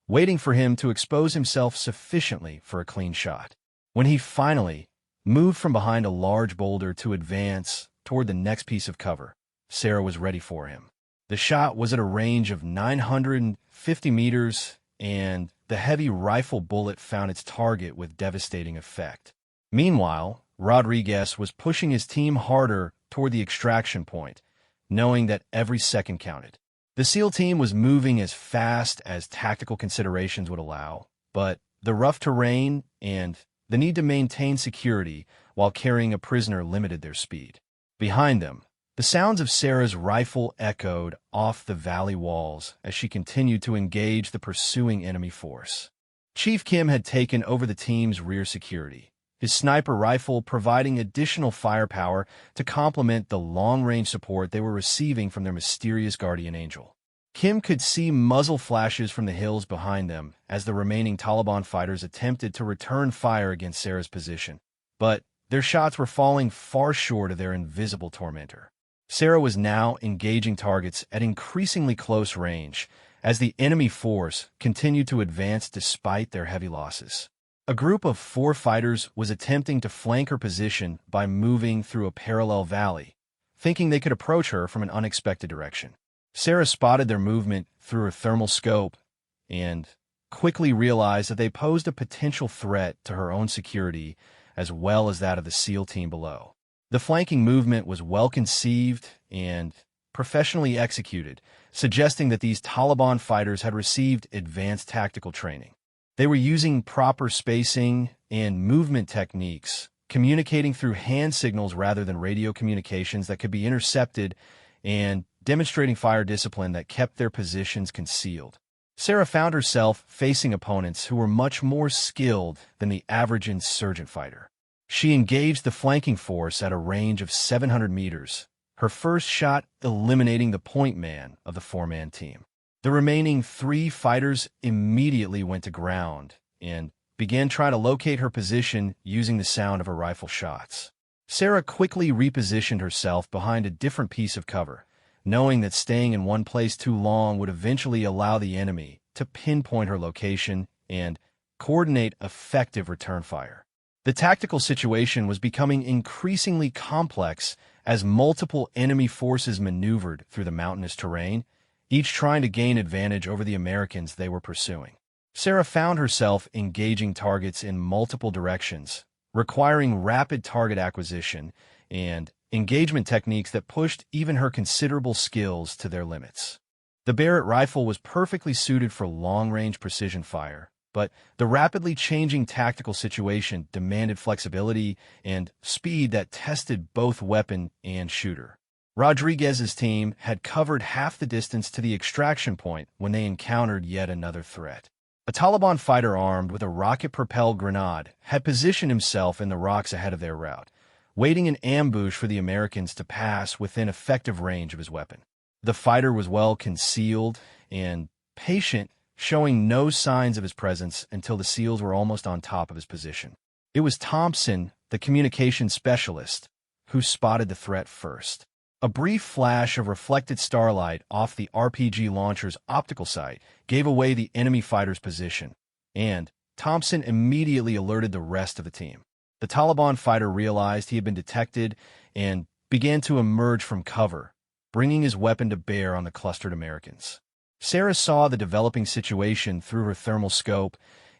waiting for him to expose himself sufficiently for a clean shot. When he finally moved from behind a large boulder to advance toward the next piece of cover, Sarah was ready for him. The shot was at a range of 950 meters, and the heavy rifle bullet found its target with devastating effect. Meanwhile, Rodriguez was pushing his team harder toward the extraction point, knowing that every second counted. The SEAL team was moving as fast as tactical considerations would allow, but the rough terrain and the need to maintain security while carrying a prisoner limited their speed. Behind them, the sounds of Sarah's rifle echoed off the valley walls as she continued to engage the pursuing enemy force. Chief Kim had taken over the team's rear security, his sniper rifle providing additional firepower to complement the long-range support they were receiving from their mysterious guardian angel. Kim could see muzzle flashes from the hills behind them as the remaining Taliban fighters attempted to return fire against Sarah's position, but their shots were falling far short of their invisible tormentor. Sarah was now engaging targets at increasingly close range as the enemy force continued to advance despite their heavy losses. A group of 4 fighters was attempting to flank her position by moving through a parallel valley, thinking they could approach her from an unexpected direction. Sarah spotted their movement through her thermal scope and quickly realized that they posed a potential threat to her own security as well as that of the SEAL team below. The flanking movement was well conceived and professionally executed, suggesting that these Taliban fighters had received advanced tactical training. They were using proper spacing and movement techniques, communicating through hand signals rather than radio communications that could be intercepted, and demonstrating fire discipline that kept their positions concealed. Sarah found herself facing opponents who were much more skilled than the average insurgent fighter. She engaged the flanking force at a range of 700 meters, her first shot eliminating the point man of the 4-man team. The remaining 3 fighters immediately went to ground and began trying to locate her position using the sound of her rifle shots. Sarah quickly repositioned herself behind a different piece of cover, knowing that staying in one place too long would eventually allow the enemy to pinpoint her location and coordinate effective return fire. The tactical situation was becoming increasingly complex as multiple enemy forces maneuvered through the mountainous terrain, each trying to gain advantage over the Americans they were pursuing. Sarah found herself engaging targets in multiple directions, requiring rapid target acquisition and engagement techniques that pushed even her considerable skills to their limits. The Barrett rifle was perfectly suited for long-range precision fire, but the rapidly changing tactical situation demanded flexibility and speed that tested both weapon and shooter. Rodriguez's team had covered half the distance to the extraction point when they encountered yet another threat. A Taliban fighter armed with a rocket-propelled grenade had positioned himself in the rocks ahead of their route, waiting in ambush for the Americans to pass within effective range of his weapon. The fighter was well concealed and patient, showing no signs of his presence until the SEALs were almost on top of his position. It was Thompson, the communications specialist, who spotted the threat first. A brief flash of reflected starlight off the RPG launcher's optical sight gave away the enemy fighter's position, and Thompson immediately alerted the rest of the team. The Taliban fighter realized he had been detected and began to emerge from cover, bringing his weapon to bear on the clustered Americans. Sarah saw the developing situation through her thermal scope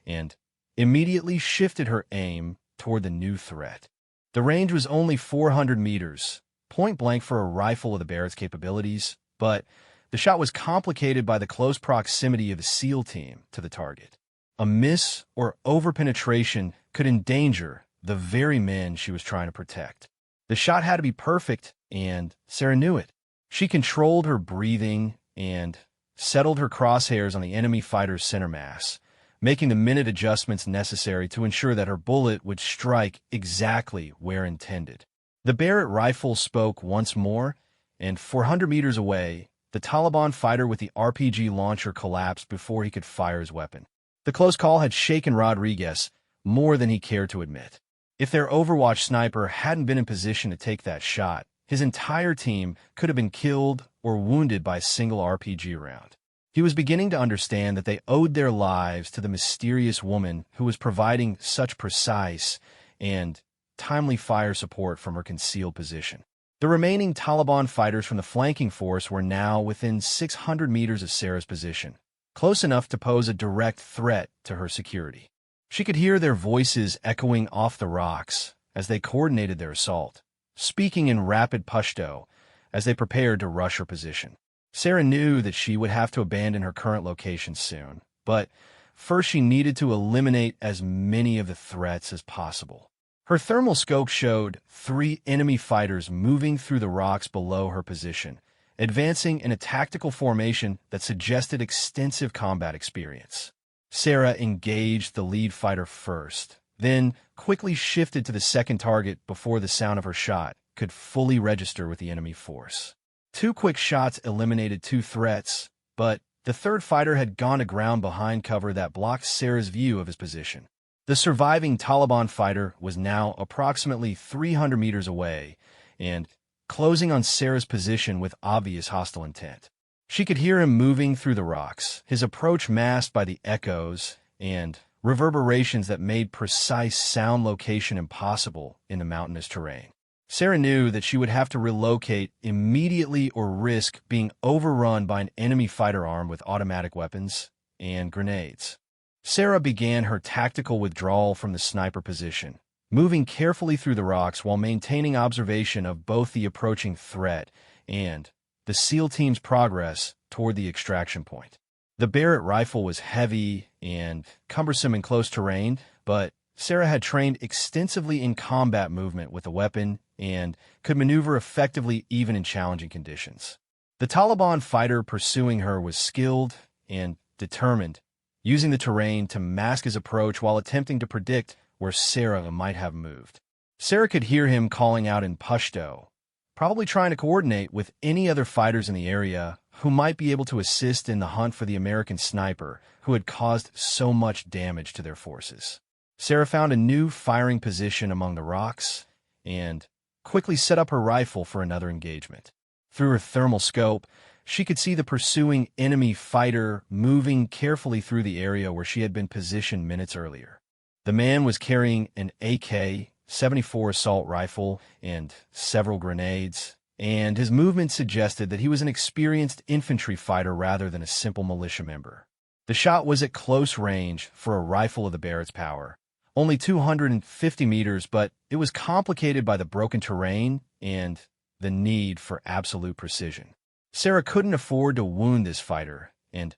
and immediately shifted her aim toward the new threat. The range was only 400 meters, point blank for a rifle of the Barrett's capabilities, but the shot was complicated by the close proximity of the SEAL team to the target. A miss or over-penetration could endanger the very men she was trying to protect. The shot had to be perfect, and Sarah knew it. She controlled her breathing and settled her crosshairs on the enemy fighter's center mass, making the minute adjustments necessary to ensure that her bullet would strike exactly where intended. The Barrett rifle spoke once more, and 400 meters away, the Taliban fighter with the RPG launcher collapsed before he could fire his weapon. The close call had shaken Rodriguez more than he cared to admit. If their Overwatch sniper hadn't been in position to take that shot, his entire team could have been killed or wounded by a single RPG round. He was beginning to understand that they owed their lives to the mysterious woman who was providing such precise and timely fire support from her concealed position. The remaining Taliban fighters from the flanking force were now within 600 meters of Sarah's position, close enough to pose a direct threat to her security. She could hear their voices echoing off the rocks as they coordinated their assault, speaking in rapid Pashto as they prepared to rush her position. Sarah knew that she would have to abandon her current location soon, but first she needed to eliminate as many of the threats as possible. Her thermal scope showed 3 enemy fighters moving through the rocks below her position, advancing in a tactical formation that suggested extensive combat experience. Sarah engaged the lead fighter first, then quickly shifted to the second target before the sound of her shot could fully register with the enemy force. 2 quick shots eliminated 2 threats, but the third fighter had gone to ground behind cover that blocked Sarah's view of his position. The surviving Taliban fighter was now approximately 300 meters away and closing on Sarah's position with obvious hostile intent. She could hear him moving through the rocks, his approach masked by the echoes and reverberations that made precise sound location impossible in the mountainous terrain. Sarah knew that she would have to relocate immediately or risk being overrun by an enemy fighter armed with automatic weapons and grenades. Sarah began her tactical withdrawal from the sniper position, moving carefully through the rocks while maintaining observation of both the approaching threat and the SEAL team's progress toward the extraction point. The Barrett rifle was heavy and cumbersome in close terrain, but Sarah had trained extensively in combat movement with the weapon and could maneuver effectively even in challenging conditions. The Taliban fighter pursuing her was skilled and determined, using the terrain to mask his approach while attempting to predict where Sarah might have moved. Sarah could hear him calling out in Pashto, probably trying to coordinate with any other fighters in the area who might be able to assist in the hunt for the American sniper who had caused so much damage to their forces. Sarah found a new firing position among the rocks and quickly set up her rifle for another engagement. Through her thermal scope, she could see the pursuing enemy fighter moving carefully through the area where she had been positioned minutes earlier. The man was carrying an AK-74 assault rifle and several grenades, and his movement suggested that he was an experienced infantry fighter rather than a simple militia member. The shot was at close range for a rifle of the Barrett's power, only 250 meters, but it was complicated by the broken terrain and the need for absolute precision. Sarah couldn't afford to wound this fighter and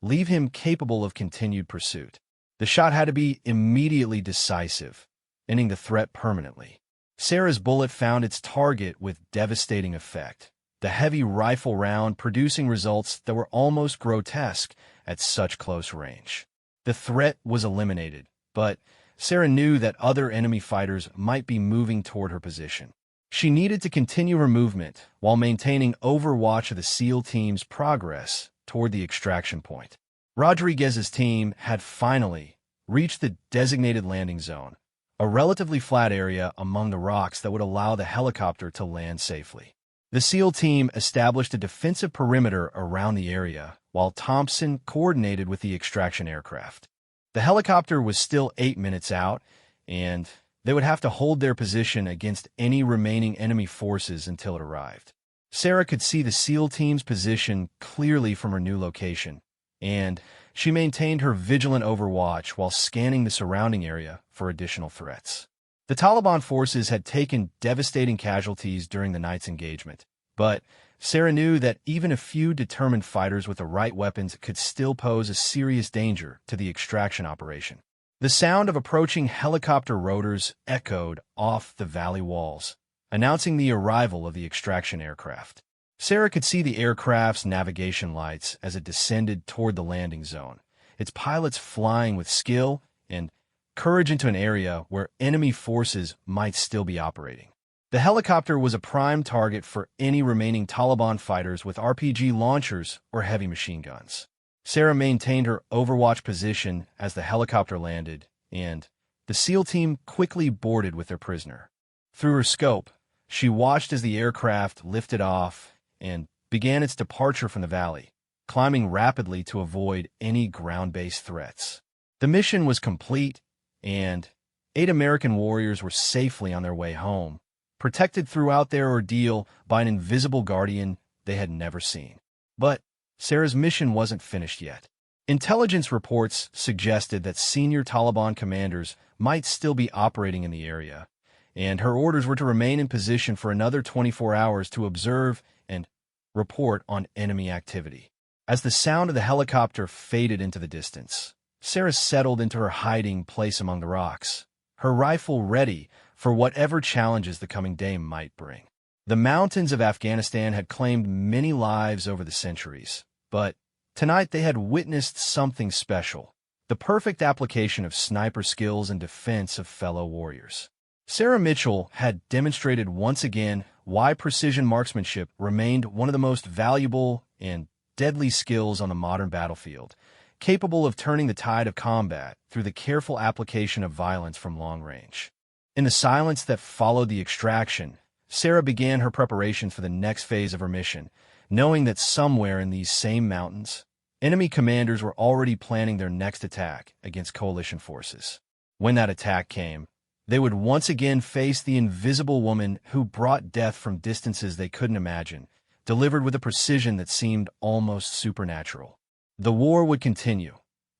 leave him capable of continued pursuit. The shot had to be immediately decisive, ending the threat permanently. Sarah's bullet found its target with devastating effect, the heavy rifle round producing results that were almost grotesque at such close range. The threat was eliminated, but Sarah knew that other enemy fighters might be moving toward her position. She needed to continue her movement while maintaining overwatch of the SEAL team's progress toward the extraction point. Rodriguez's team had finally reached the designated landing zone, a relatively flat area among the rocks that would allow the helicopter to land safely. The SEAL team established a defensive perimeter around the area, while Thompson coordinated with the extraction aircraft. The helicopter was still 8 minutes out, and they would have to hold their position against any remaining enemy forces until it arrived. Sarah could see the SEAL team's position clearly from her new location, and she maintained her vigilant overwatch while scanning the surrounding area for additional threats. The Taliban forces had taken devastating casualties during the night's engagement, but Sarah knew that even a few determined fighters with the right weapons could still pose a serious danger to the extraction operation. The sound of approaching helicopter rotors echoed off the valley walls, announcing the arrival of the extraction aircraft. Sarah could see the aircraft's navigation lights as it descended toward the landing zone, its pilots flying with skill and courage into an area where enemy forces might still be operating. The helicopter was a prime target for any remaining Taliban fighters with RPG launchers or heavy machine guns. Sarah maintained her overwatch position as the helicopter landed, and the SEAL team quickly boarded with their prisoner. Through her scope, she watched as the aircraft lifted off and began its departure from the valley, climbing rapidly to avoid any ground-based threats. The mission was complete, and 8 American warriors were safely on their way home, protected throughout their ordeal by an invisible guardian they had never seen. But Sarah's mission wasn't finished yet. Intelligence reports suggested that senior Taliban commanders might still be operating in the area, and her orders were to remain in position for another 24 hours to observe and report on enemy activity. As the sound of the helicopter faded into the distance, Sarah settled into her hiding place among the rocks, her rifle ready for whatever challenges the coming day might bring. The mountains of Afghanistan had claimed many lives over the centuries, but tonight they had witnessed something special, the perfect application of sniper skills in defense of fellow warriors. Sarah Mitchell had demonstrated once again why precision marksmanship remained one of the most valuable and deadly skills on the modern battlefield, capable of turning the tide of combat through the careful application of violence from long range. In the silence that followed the extraction, Sarah began her preparations for the next phase of her mission, knowing that somewhere in these same mountains, enemy commanders were already planning their next attack against coalition forces. When that attack came, they would once again face the invisible woman who brought death from distances they couldn't imagine, delivered with a precision that seemed almost supernatural. The war would continue,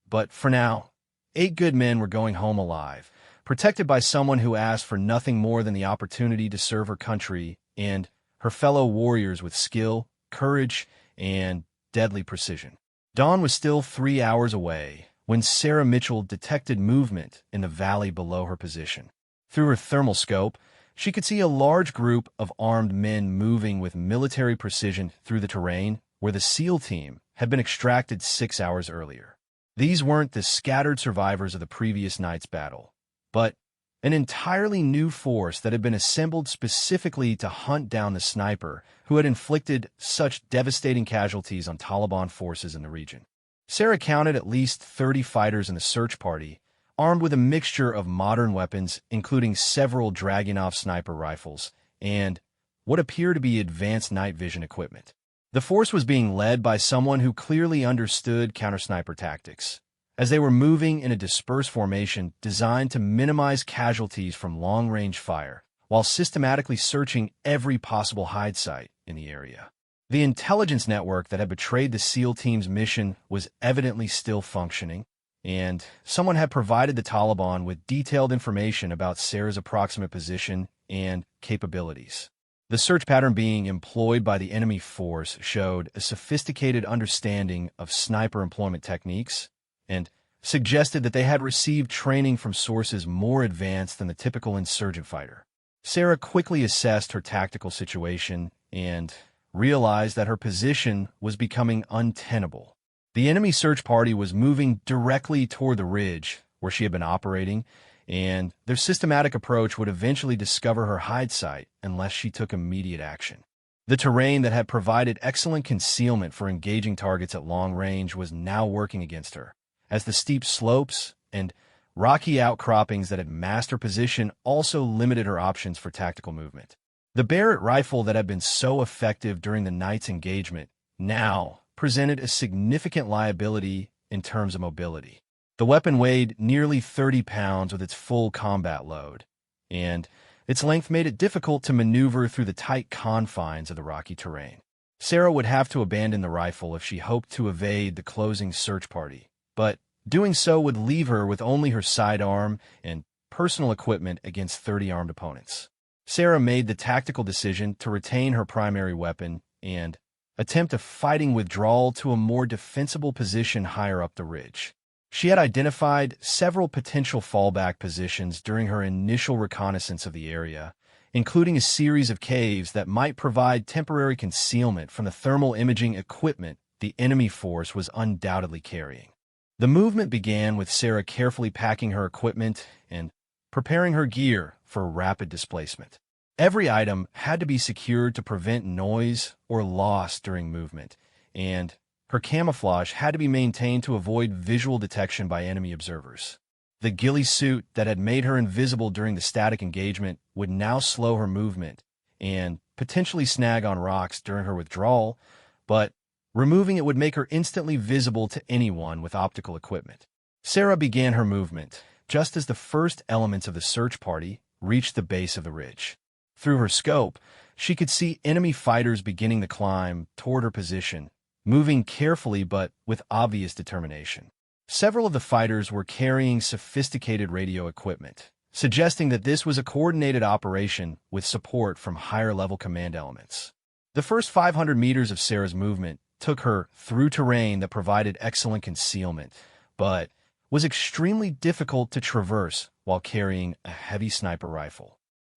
but for now, 8 good men were going home alive, protected by someone who asked for nothing more than the opportunity to serve her country and her fellow warriors with skill, courage, and deadly precision. Dawn was still 3 hours away when Sarah Mitchell detected movement in the valley below her position. Through her thermal scope, she could see a large group of armed men moving with military precision through the terrain where the SEAL team had been extracted 6 hours earlier. These weren't the scattered survivors of the previous night's battle, but an entirely new force that had been assembled specifically to hunt down the sniper who had inflicted such devastating casualties on Taliban forces in the region. Sarah counted at least 30 fighters in the search party, armed with a mixture of modern weapons, including several Dragunov sniper rifles, and what appeared to be advanced night vision equipment. The force was being led by someone who clearly understood counter-sniper tactics, as they were moving in a dispersed formation designed to minimize casualties from long-range fire, while systematically searching every possible hide site in the area. The intelligence network that had betrayed the SEAL team's mission was evidently still functioning, and someone had provided the Taliban with detailed information about Sarah's approximate position and capabilities. The search pattern being employed by the enemy force showed a sophisticated understanding of sniper employment techniques and suggested that they had received training from sources more advanced than the typical insurgent fighter. Sarah quickly assessed her tactical situation and realized that her position was becoming untenable. The enemy search party was moving directly toward the ridge where she had been operating, and their systematic approach would eventually discover her hide site unless she took immediate action. The terrain that had provided excellent concealment for engaging targets at long range was now working against her, as the steep slopes and rocky outcroppings that had masked her position also limited her options for tactical movement. The Barrett rifle that had been so effective during the night's engagement now presented a significant liability in terms of mobility. The weapon weighed nearly 30 pounds with its full combat load, and its length made it difficult to maneuver through the tight confines of the rocky terrain. Sarah would have to abandon the rifle if she hoped to evade the closing search party, but doing so would leave her with only her sidearm and personal equipment against 30 armed opponents. Sarah made the tactical decision to retain her primary weapon and attempt a fighting withdrawal to a more defensible position higher up the ridge. She had identified several potential fallback positions during her initial reconnaissance of the area, including a series of caves that might provide temporary concealment from the thermal imaging equipment the enemy force was undoubtedly carrying. The movement began with Sarah carefully packing her equipment and preparing her gear for rapid displacement. Every item had to be secured to prevent noise or loss during movement, and her camouflage had to be maintained to avoid visual detection by enemy observers. The ghillie suit that had made her invisible during the static engagement would now slow her movement and potentially snag on rocks during her withdrawal, but removing it would make her instantly visible to anyone with optical equipment. Sarah began her movement just as the first elements of the search party reached the base of the ridge. Through her scope, she could see enemy fighters beginning the climb toward her position, moving carefully but with obvious determination. Several of the fighters were carrying sophisticated radio equipment, suggesting that this was a coordinated operation with support from higher-level command elements. The first 500 meters of Sarah's movement took her through terrain that provided excellent concealment, but was extremely difficult to traverse while carrying a heavy sniper rifle.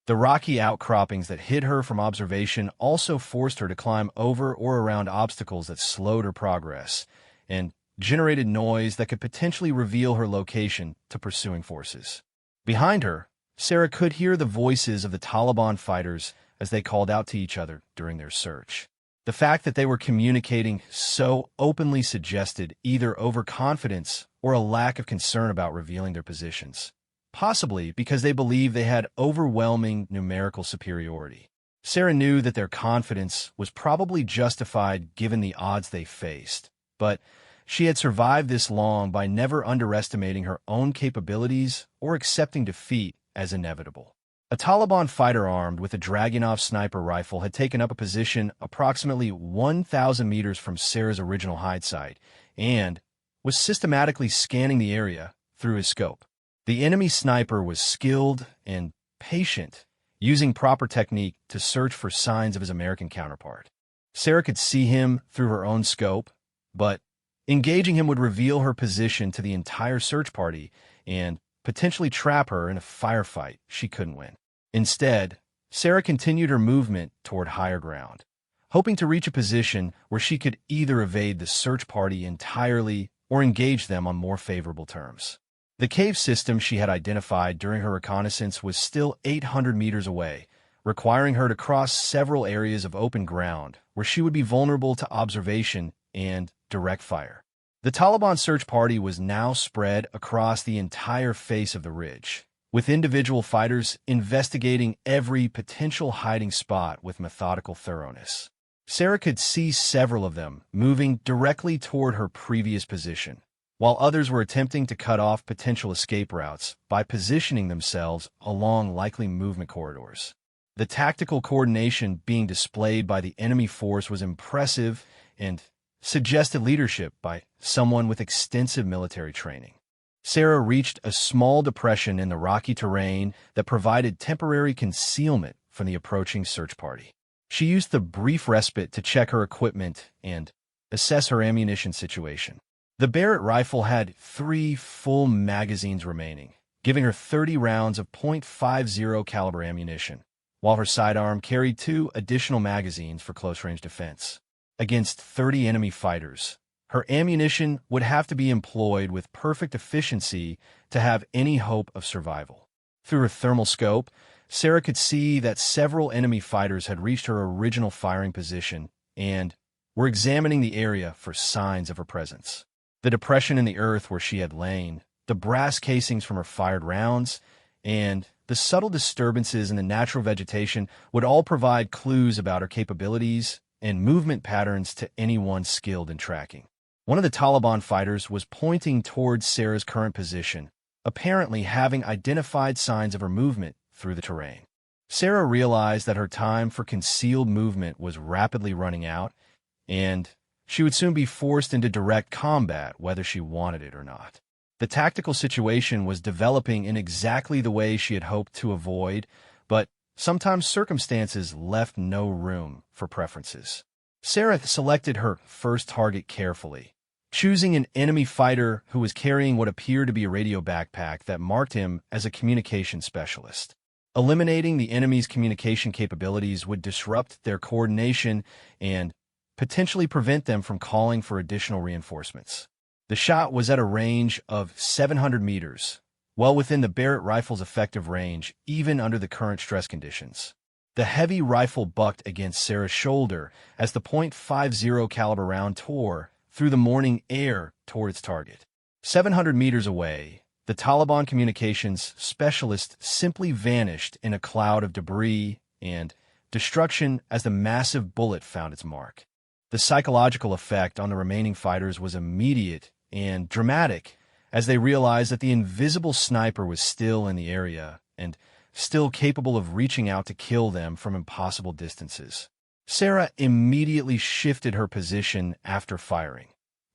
The rocky outcroppings that hid her from observation also forced her to climb over or around obstacles that slowed her progress and generated noise that could potentially reveal her location to pursuing forces. Behind her, Sarah could hear the voices of the Taliban fighters as they called out to each other during their search. The fact that they were communicating so openly suggested either overconfidence or a lack of concern about revealing their positions, possibly because they believed they had overwhelming numerical superiority. Sarah knew that their confidence was probably justified given the odds they faced, but she had survived this long by never underestimating her own capabilities or accepting defeat as inevitable. A Taliban fighter armed with a Dragunov sniper rifle had taken up a position approximately 1,000 meters from Sarah's original hide site and was systematically scanning the area through his scope. The enemy sniper was skilled and patient, using proper technique to search for signs of his American counterpart. Sarah could see him through her own scope, but engaging him would reveal her position to the entire search party and potentially trap her in a firefight she couldn't win. Instead, Sarah continued her movement toward higher ground, hoping to reach a position where she could either evade the search party entirely or engage them on more favorable terms. The cave system she had identified during her reconnaissance was still 800 meters away, requiring her to cross several areas of open ground where she would be vulnerable to observation and direct fire. The Taliban search party was now spread across the entire face of the ridge, with individual fighters investigating every potential hiding spot with methodical thoroughness. Sarah could see several of them moving directly toward her previous position, while others were attempting to cut off potential escape routes by positioning themselves along likely movement corridors. The tactical coordination being displayed by the enemy force was impressive and suggested leadership by someone with extensive military training. Sarah reached a small depression in the rocky terrain that provided temporary concealment from the approaching search party. She used the brief respite to check her equipment and assess her ammunition situation. The Barrett rifle had 3 full magazines remaining, giving her 30 rounds of .50 caliber ammunition, while her sidearm carried 2 additional magazines for close-range defense. Against 30 enemy fighters, her ammunition would have to be employed with perfect efficiency to have any hope of survival. Through her thermal scope, Sarah could see that several enemy fighters had reached her original firing position and were examining the area for signs of her presence. The depression in the earth where she had lain, the brass casings from her fired rounds, and the subtle disturbances in the natural vegetation would all provide clues about her capabilities and movement patterns to anyone skilled in tracking. One of the Taliban fighters was pointing towards Sarah's current position, apparently having identified signs of her movement through the terrain. Sarah realized that her time for concealed movement was rapidly running out, and she would soon be forced into direct combat whether she wanted it or not. The tactical situation was developing in exactly the way she had hoped to avoid, but sometimes circumstances left no room for preferences. Sarah selected her first target carefully, choosing an enemy fighter who was carrying what appeared to be a radio backpack that marked him as a communication specialist. Eliminating the enemy's communication capabilities would disrupt their coordination and potentially prevent them from calling for additional reinforcements. The shot was at a range of 700 meters, well within the Barrett rifle's effective range, even under the current stress conditions. The heavy rifle bucked against Sarah's shoulder as the .50 caliber round tore through the morning air toward its target. 700 meters away, the Taliban communications specialist simply vanished in a cloud of debris and destruction as the massive bullet found its mark. The psychological effect on the remaining fighters was immediate and dramatic as they realized that the invisible sniper was still in the area and still capable of reaching out to kill them from impossible distances. Sarah immediately shifted her position after firing,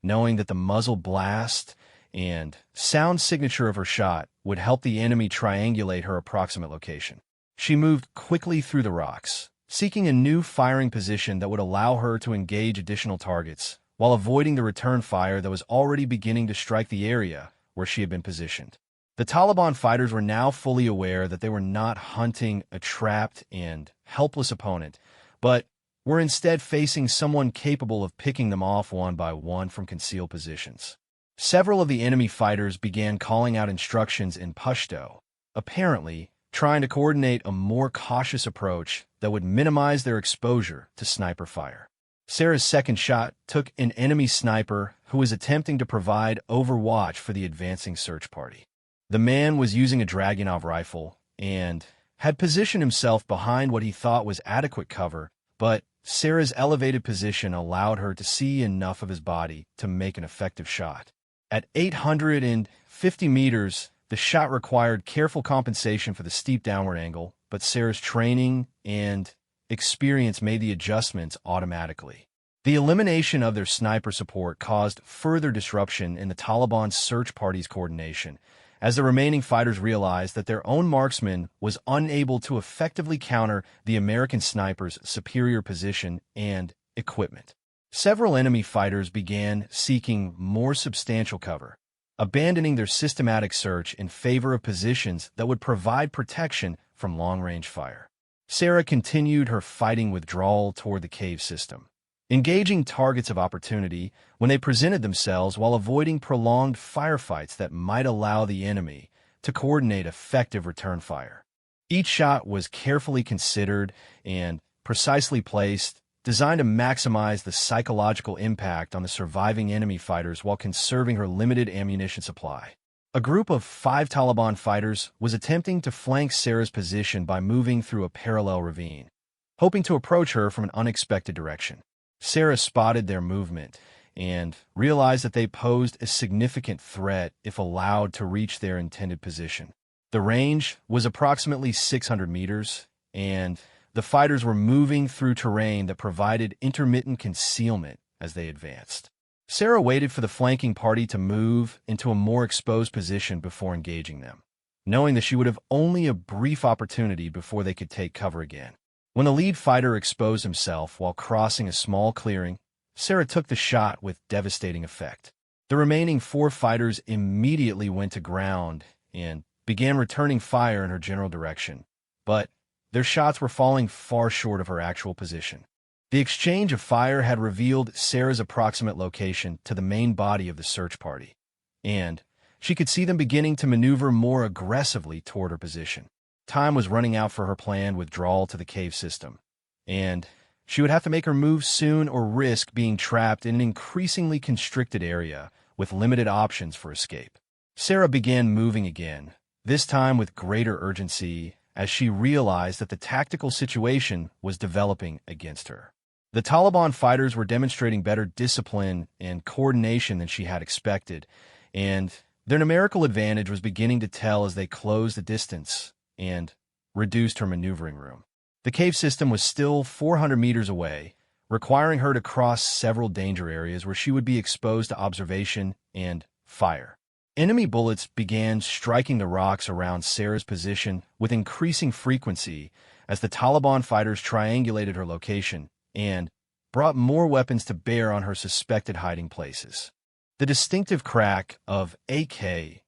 knowing that the muzzle blast and sound signature of her shot would help the enemy triangulate her approximate location. She moved quickly through the rocks, seeking a new firing position that would allow her to engage additional targets, while avoiding the return fire that was already beginning to strike the area where she had been positioned. The Taliban fighters were now fully aware that they were not hunting a trapped and helpless opponent, but were instead facing someone capable of picking them off one by one from concealed positions. Several of the enemy fighters began calling out instructions in Pashto, apparently trying to coordinate a more cautious approach that would minimize their exposure to sniper fire. Sarah's second shot took an enemy sniper who was attempting to provide overwatch for the advancing search party. The man was using a Dragunov rifle and had positioned himself behind what he thought was adequate cover, but Sarah's elevated position allowed her to see enough of his body to make an effective shot. At 850 meters, the shot required careful compensation for the steep downward angle, but Sarah's training and experience made the adjustments automatically. The elimination of their sniper support caused further disruption in the Taliban search party's coordination, as the remaining fighters realized that their own marksman was unable to effectively counter the American sniper's superior position and equipment. Several enemy fighters began seeking more substantial cover, abandoning their systematic search in favor of positions that would provide protection from long-range fire. Sarah continued her fighting withdrawal toward the cave system, engaging targets of opportunity when they presented themselves while avoiding prolonged firefights that might allow the enemy to coordinate effective return fire. Each shot was carefully considered and precisely placed, designed to maximize the psychological impact on the surviving enemy fighters while conserving her limited ammunition supply. A group of 5 Taliban fighters was attempting to flank Sarah's position by moving through a parallel ravine, hoping to approach her from an unexpected direction. Sarah spotted their movement and realized that they posed a significant threat if allowed to reach their intended position. The range was approximately 600 meters, and the fighters were moving through terrain that provided intermittent concealment as they advanced. Sarah waited for the flanking party to move into a more exposed position before engaging them, knowing that she would have only a brief opportunity before they could take cover again. When the lead fighter exposed himself while crossing a small clearing, Sarah took the shot with devastating effect. The remaining 4 fighters immediately went to ground and began returning fire in her general direction, but their shots were falling far short of her actual position. The exchange of fire had revealed Sarah's approximate location to the main body of the search party, and she could see them beginning to maneuver more aggressively toward her position. Time was running out for her planned withdrawal to the cave system, and she would have to make her move soon or risk being trapped in an increasingly constricted area with limited options for escape. Sarah began moving again, this time with greater urgency, as she realized that the tactical situation was developing against her. The Taliban fighters were demonstrating better discipline and coordination than she had expected, and their numerical advantage was beginning to tell as they closed the distance and reduced her maneuvering room. The cave system was still 400 meters away, requiring her to cross several danger areas where she would be exposed to observation and fire. Enemy bullets began striking the rocks around Sarah's position with increasing frequency as the Taliban fighters triangulated her location and brought more weapons to bear on her suspected hiding places. The distinctive crack of AK-74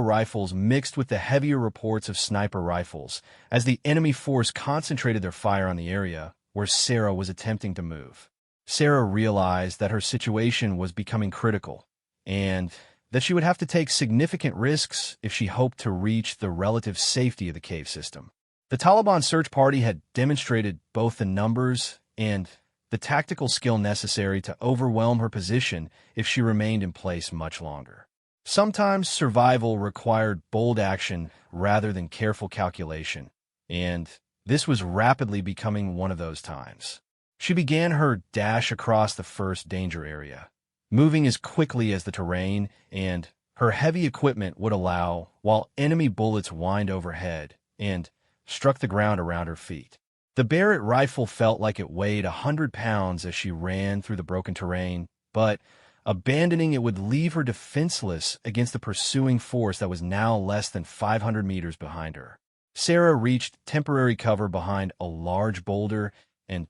rifles mixed with the heavier reports of sniper rifles as the enemy force concentrated their fire on the area where Sarah was attempting to move. Sarah realized that her situation was becoming critical and that she would have to take significant risks if she hoped to reach the relative safety of the cave system. The Taliban search party had demonstrated both the numbers and the tactical skill necessary to overwhelm her position if she remained in place much longer. Sometimes survival required bold action rather than careful calculation, and this was rapidly becoming one of those times. She began her dash across the first danger area, moving as quickly as the terrain and her heavy equipment would allow, while enemy bullets whined overhead and struck the ground around her feet. The Barrett rifle felt like it weighed 100 pounds as she ran through the broken terrain, but abandoning it would leave her defenseless against the pursuing force that was now less than 500 meters behind her. Sarah reached temporary cover behind a large boulder and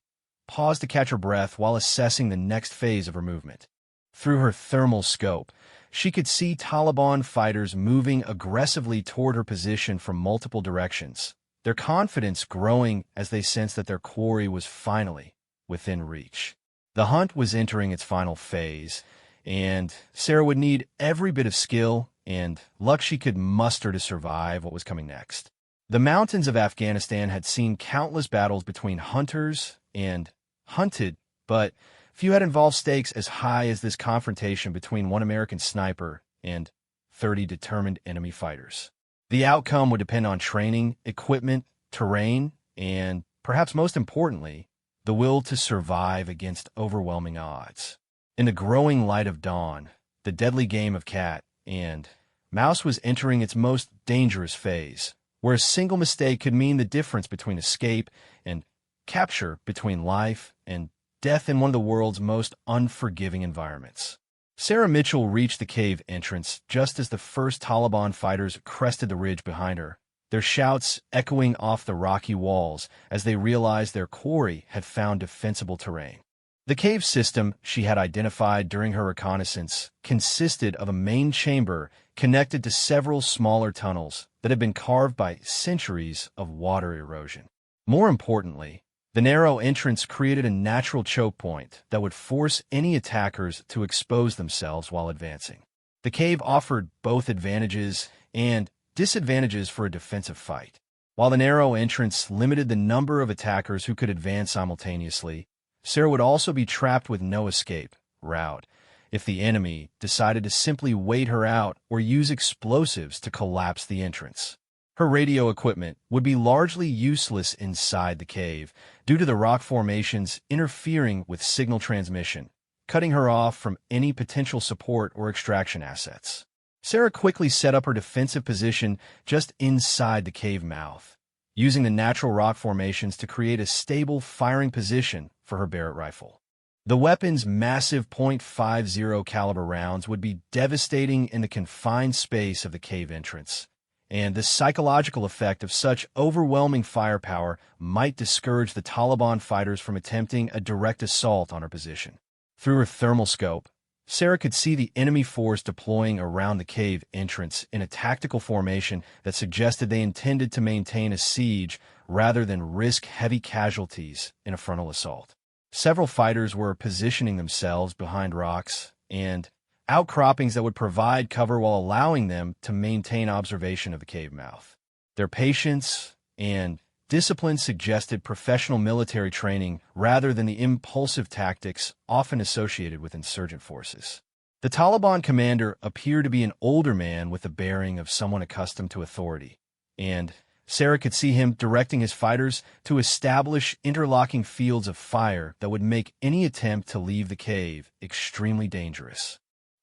paused to catch her breath while assessing the next phase of her movement. Through her thermal scope, she could see Taliban fighters moving aggressively toward her position from multiple directions, their confidence growing as they sensed that their quarry was finally within reach. The hunt was entering its final phase, and Sarah would need every bit of skill and luck she could muster to survive what was coming next. The mountains of Afghanistan had seen countless battles between hunters and hunted, but few had involved stakes as high as this confrontation between one American sniper and 30 determined enemy fighters. The outcome would depend on training, equipment, terrain, and, perhaps most importantly, the will to survive against overwhelming odds. In the growing light of dawn, the deadly game of cat and mouse was entering its most dangerous phase, where a single mistake could mean the difference between escape and capture, between life and death in one of the world's most unforgiving environments. Sarah Mitchell reached the cave entrance just as the first Taliban fighters crested the ridge behind her, their shouts echoing off the rocky walls as they realized their quarry had found defensible terrain. The cave system she had identified during her reconnaissance consisted of a main chamber connected to several smaller tunnels that had been carved by centuries of water erosion. More importantly, the narrow entrance created a natural choke point that would force any attackers to expose themselves while advancing. The cave offered both advantages and disadvantages for a defensive fight. While the narrow entrance limited the number of attackers who could advance simultaneously, Sarah would also be trapped with no escape route if the enemy decided to simply wait her out or use explosives to collapse the entrance. Her radio equipment would be largely useless inside the cave due to the rock formations interfering with signal transmission, cutting her off from any potential support or extraction assets. Sarah quickly set up her defensive position just inside the cave mouth, using the natural rock formations to create a stable firing position for her Barrett rifle. The weapon's massive .50 caliber rounds would be devastating in the confined space of the cave entrance, and the psychological effect of such overwhelming firepower might discourage the Taliban fighters from attempting a direct assault on her position. Through her thermal scope, Sarah could see the enemy force deploying around the cave entrance in a tactical formation that suggested they intended to maintain a siege rather than risk heavy casualties in a frontal assault. Several fighters were positioning themselves behind rocks and outcroppings that would provide cover while allowing them to maintain observation of the cave mouth. Their patience and discipline suggested professional military training rather than the impulsive tactics often associated with insurgent forces. The Taliban commander appeared to be an older man with the bearing of someone accustomed to authority, and Sarah could see him directing his fighters to establish interlocking fields of fire that would make any attempt to leave the cave extremely dangerous.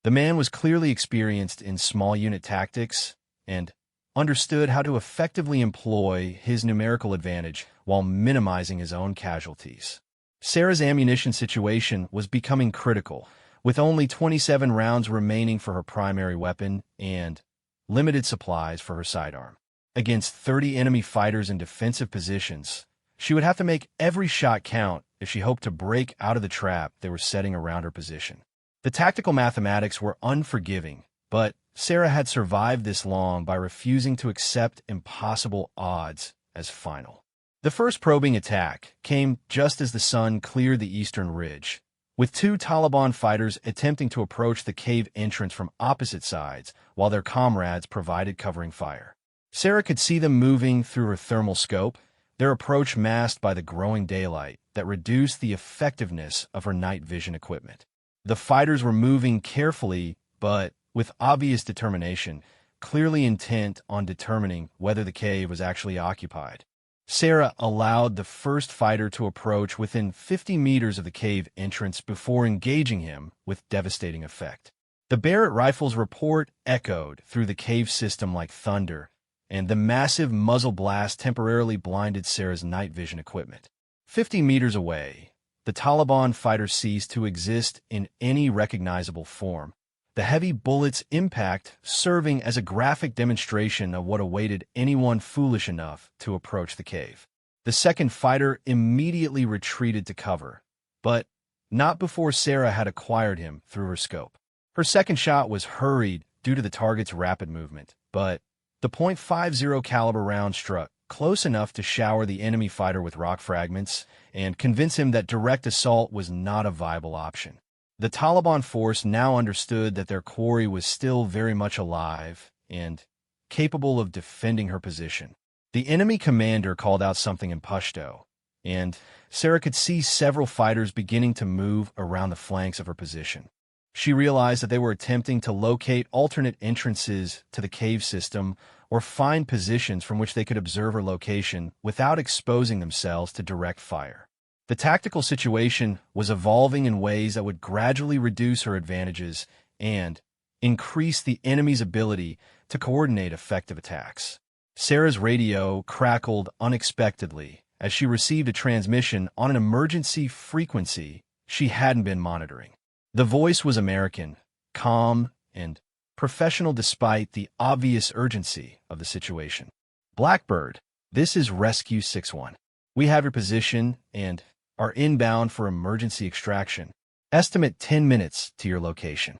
The man was clearly experienced in small unit tactics and understood how to effectively employ his numerical advantage while minimizing his own casualties. Sarah's ammunition situation was becoming critical, with only 27 rounds remaining for her primary weapon and limited supplies for her sidearm. Against 30 enemy fighters in defensive positions, she would have to make every shot count if she hoped to break out of the trap they were setting around her position. The tactical mathematics were unforgiving, but Sarah had survived this long by refusing to accept impossible odds as final. The first probing attack came just as the sun cleared the eastern ridge, with two Taliban fighters attempting to approach the cave entrance from opposite sides while their comrades provided covering fire. Sarah could see them moving through her thermal scope, their approach masked by the growing daylight that reduced the effectiveness of her night vision equipment. The fighters were moving carefully, but with obvious determination, clearly intent on determining whether the cave was actually occupied. Sarah allowed the first fighter to approach within 50 meters of the cave entrance before engaging him with devastating effect. The Barrett rifle's report echoed through the cave system like thunder, and the massive muzzle blast temporarily blinded Sarah's night vision equipment. 50 meters away, the Taliban fighter ceased to exist in any recognizable form, the heavy bullet's impact serving as a graphic demonstration of what awaited anyone foolish enough to approach the cave. The second fighter immediately retreated to cover, but not before Sarah had acquired him through her scope. Her second shot was hurried due to the target's rapid movement, but the .50 caliber round struck close enough to shower the enemy fighter with rock fragments and convince him that direct assault was not a viable option. The Taliban force now understood that their quarry was still very much alive and capable of defending her position. The enemy commander called out something in Pashto, and Sarah could see several fighters beginning to move around the flanks of her position. She realized that they were attempting to locate alternate entrances to the cave system or find positions from which they could observe her location without exposing themselves to direct fire. The tactical situation was evolving in ways that would gradually reduce her advantages and increase the enemy's ability to coordinate effective attacks. Sarah's radio crackled unexpectedly as she received a transmission on an emergency frequency she hadn't been monitoring. The voice was American, calm, and professional despite the obvious urgency of the situation. "Blackbird, this is Rescue 6-1. We have your position and are inbound for emergency extraction. Estimate 10 minutes to your location."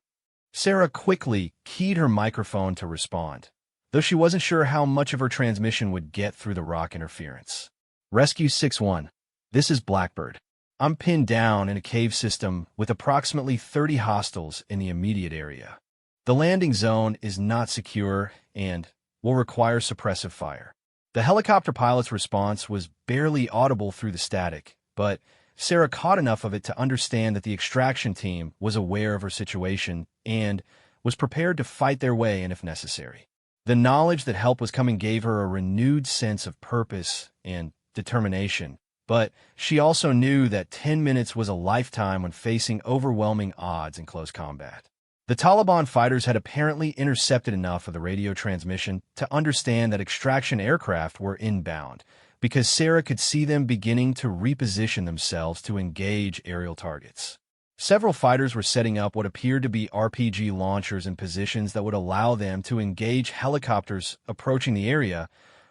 Sarah quickly keyed her microphone to respond, though she wasn't sure how much of her transmission would get through the rock interference. "Rescue 6-1, this is Blackbird. I'm pinned down in a cave system with approximately 30 hostiles in the immediate area. The landing zone is not secure and will require suppressive fire." The helicopter pilot's response was barely audible through the static, but Sarah caught enough of it to understand that the extraction team was aware of her situation and was prepared to fight their way in if necessary. The knowledge that help was coming gave her a renewed sense of purpose and determination, but she also knew that 10 minutes was a lifetime when facing overwhelming odds in close combat. The Taliban fighters had apparently intercepted enough of the radio transmission to understand that extraction aircraft were inbound, because Sarah could see them beginning to reposition themselves to engage aerial targets. Several fighters were setting up what appeared to be RPG launchers in positions that would allow them to engage helicopters approaching the area,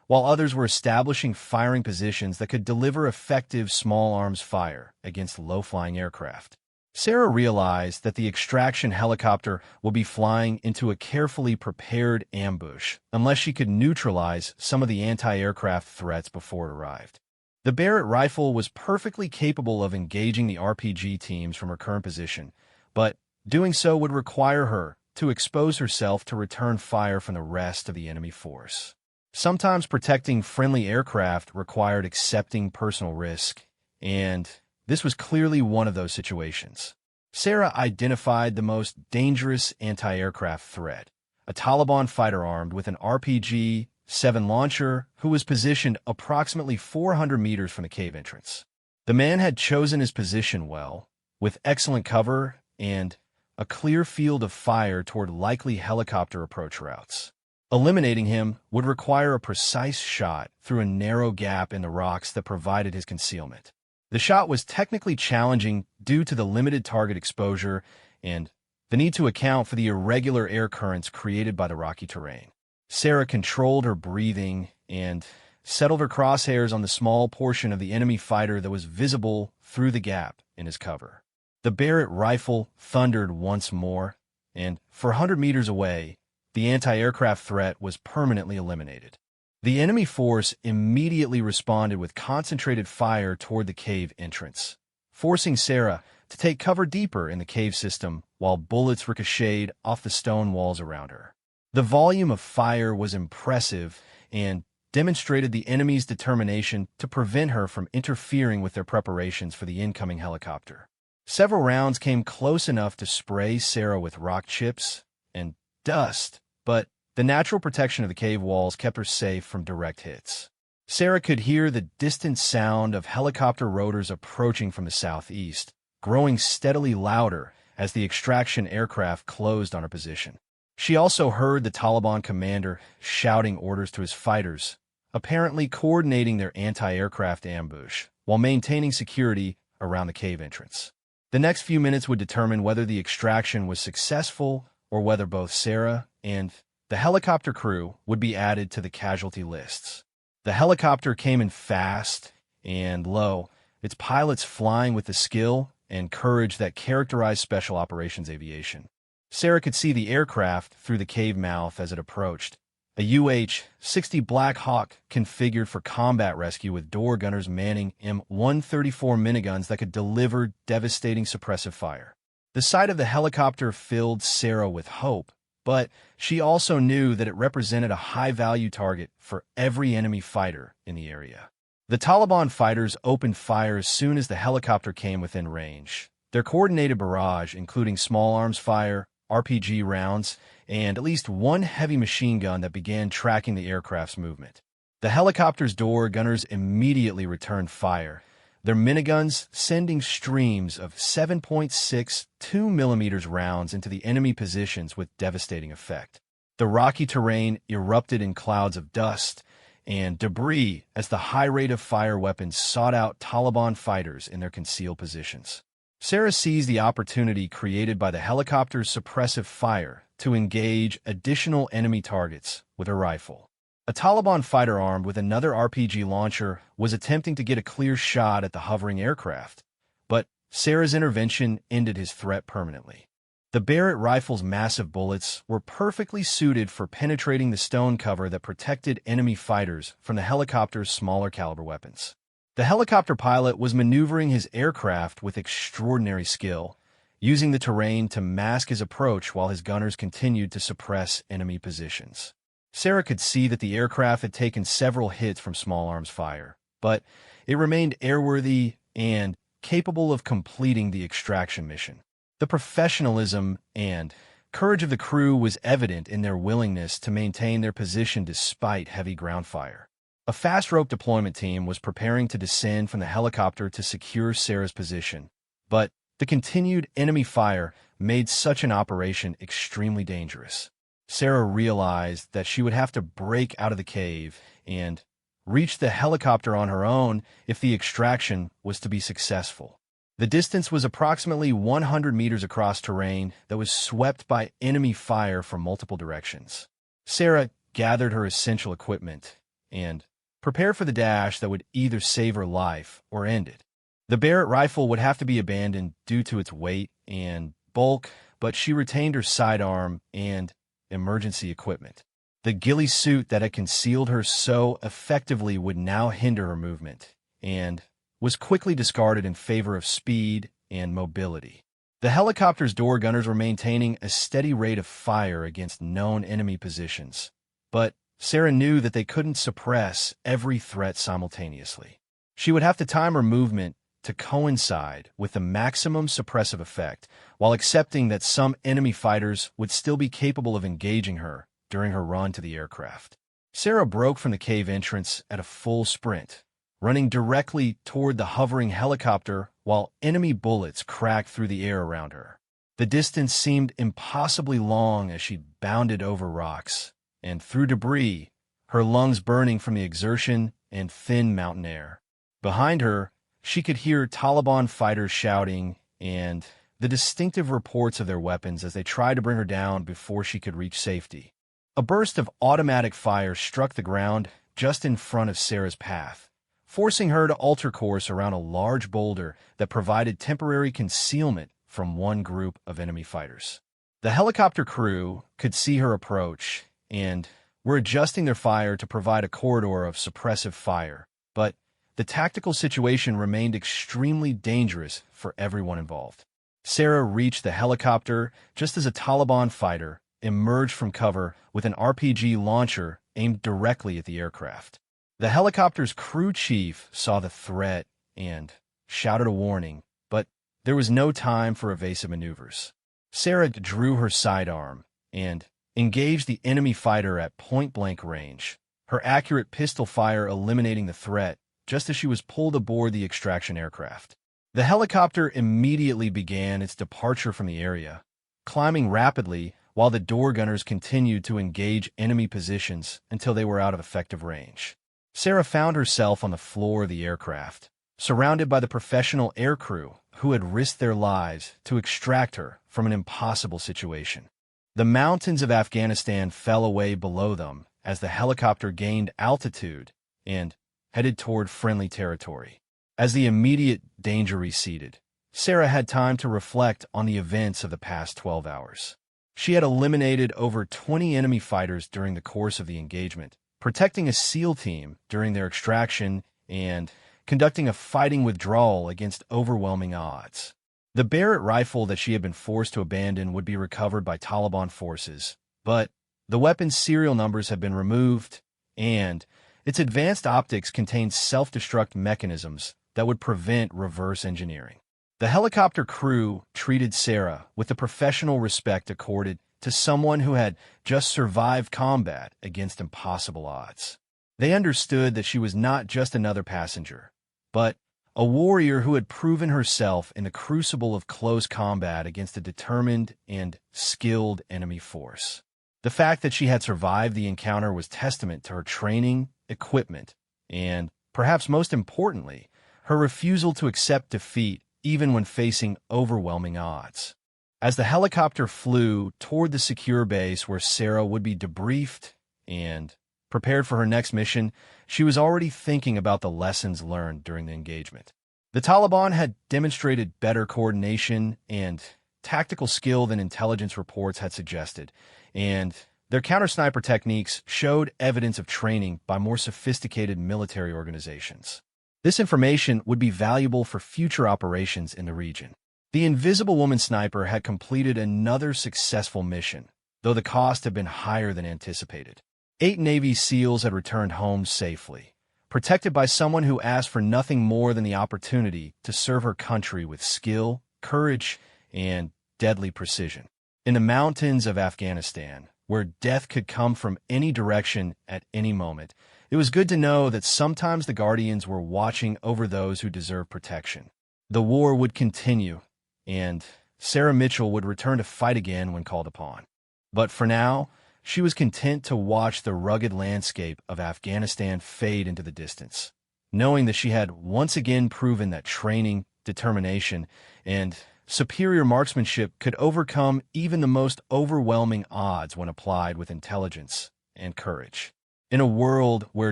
while others were establishing firing positions that could deliver effective small arms fire against low-flying aircraft. Sarah realized that the extraction helicopter would be flying into a carefully prepared ambush unless she could neutralize some of the anti-aircraft threats before it arrived. The Barrett rifle was perfectly capable of engaging the RPG teams from her current position, but doing so would require her to expose herself to return fire from the rest of the enemy force. Sometimes protecting friendly aircraft required accepting personal risk, and this was clearly one of those situations. Sarah identified the most dangerous anti-aircraft threat, a Taliban fighter armed with an RPG-7 launcher who was positioned approximately 400 meters from the cave entrance. The man had chosen his position well, with excellent cover and a clear field of fire toward likely helicopter approach routes. Eliminating him would require a precise shot through a narrow gap in the rocks that provided his concealment. The shot was technically challenging due to the limited target exposure and the need to account for the irregular air currents created by the rocky terrain. Sarah controlled her breathing and settled her crosshairs on the small portion of the enemy fighter that was visible through the gap in his cover. The Barrett rifle thundered once more, and for 100 meters away, the anti-aircraft threat was permanently eliminated. The enemy force immediately responded with concentrated fire toward the cave entrance, forcing Sarah to take cover deeper in the cave system while bullets ricocheted off the stone walls around her. The volume of fire was impressive, and demonstrated the enemy's determination to prevent her from interfering with their preparations for the incoming helicopter. Several rounds came close enough to spray Sarah with rock chips and dust, but the natural protection of the cave walls kept her safe from direct hits. Sarah could hear the distant sound of helicopter rotors approaching from the southeast, growing steadily louder as the extraction aircraft closed on her position. She also heard the Taliban commander shouting orders to his fighters, apparently coordinating their anti-aircraft ambush while maintaining security around the cave entrance. The next few minutes would determine whether the extraction was successful or whether both Sarah and the helicopter crew would be added to the casualty lists. The helicopter came in fast and low, its pilots flying with the skill and courage that characterized special operations aviation. Sarah could see the aircraft through the cave mouth as it approached, a UH-60 Black Hawk configured for combat rescue with door gunners manning M134 miniguns that could deliver devastating suppressive fire. The sight of the helicopter filled Sarah with hope, but she also knew that it represented a high-value target for every enemy fighter in the area. The Taliban fighters opened fire as soon as the helicopter came within range. Their coordinated barrage, including small arms fire, RPG rounds, and at least one heavy machine gun that began tracking the aircraft's movement. The helicopter's door gunners immediately returned fire, their miniguns sending streams of 7.62 mm rounds into the enemy positions with devastating effect. The rocky terrain erupted in clouds of dust and debris as the high rate of fire weapons sought out Taliban fighters in their concealed positions. Sarah seized the opportunity created by the helicopter's suppressive fire to engage additional enemy targets with her rifle. A Taliban fighter armed with another RPG launcher was attempting to get a clear shot at the hovering aircraft, but Sarah's intervention ended his threat permanently. The Barrett rifle's massive bullets were perfectly suited for penetrating the stone cover that protected enemy fighters from the helicopter's smaller caliber weapons. The helicopter pilot was maneuvering his aircraft with extraordinary skill, using the terrain to mask his approach while his gunners continued to suppress enemy positions. Sarah could see that the aircraft had taken several hits from small arms fire, but it remained airworthy and capable of completing the extraction mission. The professionalism and courage of the crew was evident in their willingness to maintain their position despite heavy ground fire. A fast rope deployment team was preparing to descend from the helicopter to secure Sarah's position, but the continued enemy fire made such an operation extremely dangerous. Sarah realized that she would have to break out of the cave and reach the helicopter on her own if the extraction was to be successful. The distance was approximately 100 meters across terrain that was swept by enemy fire from multiple directions. Sarah gathered her essential equipment and prepared for the dash that would either save her life or end it. The Barrett rifle would have to be abandoned due to its weight and bulk, but she retained her sidearm and emergency equipment. The ghillie suit that had concealed her so effectively would now hinder her movement, and was quickly discarded in favor of speed and mobility. The helicopter's door gunners were maintaining a steady rate of fire against known enemy positions, but Sarah knew that they couldn't suppress every threat simultaneously. She would have to time her movement to coincide with the maximum suppressive effect, while accepting that some enemy fighters would still be capable of engaging her during her run to the aircraft. Sarah broke from the cave entrance at a full sprint, running directly toward the hovering helicopter while enemy bullets cracked through the air around her. The distance seemed impossibly long as she bounded over rocks and through debris, her lungs burning from the exertion and thin mountain air. Behind her, she could hear Taliban fighters shouting and the distinctive reports of their weapons as they tried to bring her down before she could reach safety. A burst of automatic fire struck the ground just in front of Sarah's path, forcing her to alter course around a large boulder that provided temporary concealment from one group of enemy fighters. The helicopter crew could see her approach and were adjusting their fire to provide a corridor of suppressive fire, but the tactical situation remained extremely dangerous for everyone involved. Sarah reached the helicopter just as a Taliban fighter emerged from cover with an RPG launcher aimed directly at the aircraft. The helicopter's crew chief saw the threat and shouted a warning, but there was no time for evasive maneuvers. Sarah drew her sidearm and engaged the enemy fighter at point-blank range, her accurate pistol fire eliminating the threat just as she was pulled aboard the extraction aircraft. The helicopter immediately began its departure from the area, climbing rapidly while the door gunners continued to engage enemy positions until they were out of effective range. Sarah found herself on the floor of the aircraft, surrounded by the professional aircrew who had risked their lives to extract her from an impossible situation. The mountains of Afghanistan fell away below them as the helicopter gained altitude and headed toward friendly territory. As the immediate danger receded, Sarah had time to reflect on the events of the past 12 hours. She had eliminated over 20 enemy fighters during the course of the engagement, protecting a SEAL team during their extraction and conducting a fighting withdrawal against overwhelming odds. The Barrett rifle that she had been forced to abandon would be recovered by Taliban forces, but the weapon's serial numbers had been removed, and its advanced optics contained self-destruct mechanisms that would prevent reverse engineering. The helicopter crew treated Sarah with the professional respect accorded to someone who had just survived combat against impossible odds. They understood that she was not just another passenger, but a warrior who had proven herself in the crucible of close combat against a determined and skilled enemy force. The fact that she had survived the encounter was testament to her training, equipment, and, perhaps most importantly, her refusal to accept defeat even when facing overwhelming odds. As the helicopter flew toward the secure base where Sarah would be debriefed and prepared for her next mission, she was already thinking about the lessons learned during the engagement. The Taliban had demonstrated better coordination and tactical skill than intelligence reports had suggested, and their counter-sniper techniques showed evidence of training by more sophisticated military organizations. This information would be valuable for future operations in the region. The Invisible Woman sniper had completed another successful mission, though the cost had been higher than anticipated. 8 Navy SEALs had returned home safely, protected by someone who asked for nothing more than the opportunity to serve her country with skill, courage, and deadly precision. In the mountains of Afghanistan, where death could come from any direction at any moment, it was good to know that sometimes the Guardians were watching over those who deserve protection. The war would continue, and Sarah Mitchell would return to fight again when called upon. But for now, she was content to watch the rugged landscape of Afghanistan fade into the distance, knowing that she had once again proven that training, determination, and superior marksmanship could overcome even the most overwhelming odds when applied with intelligence and courage. In a world where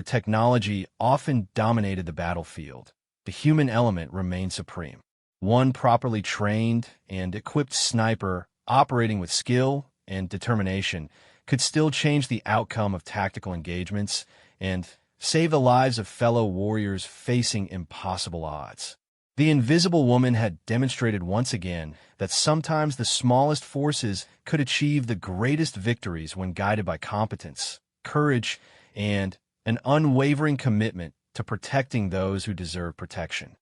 technology often dominated the battlefield, the human element remained supreme. One properly trained and equipped sniper operating with skill and determination could still change the outcome of tactical engagements and save the lives of fellow warriors facing impossible odds. The Invisible Woman had demonstrated once again that sometimes the smallest forces could achieve the greatest victories when guided by competence, courage, and an unwavering commitment to protecting those who deserve protection.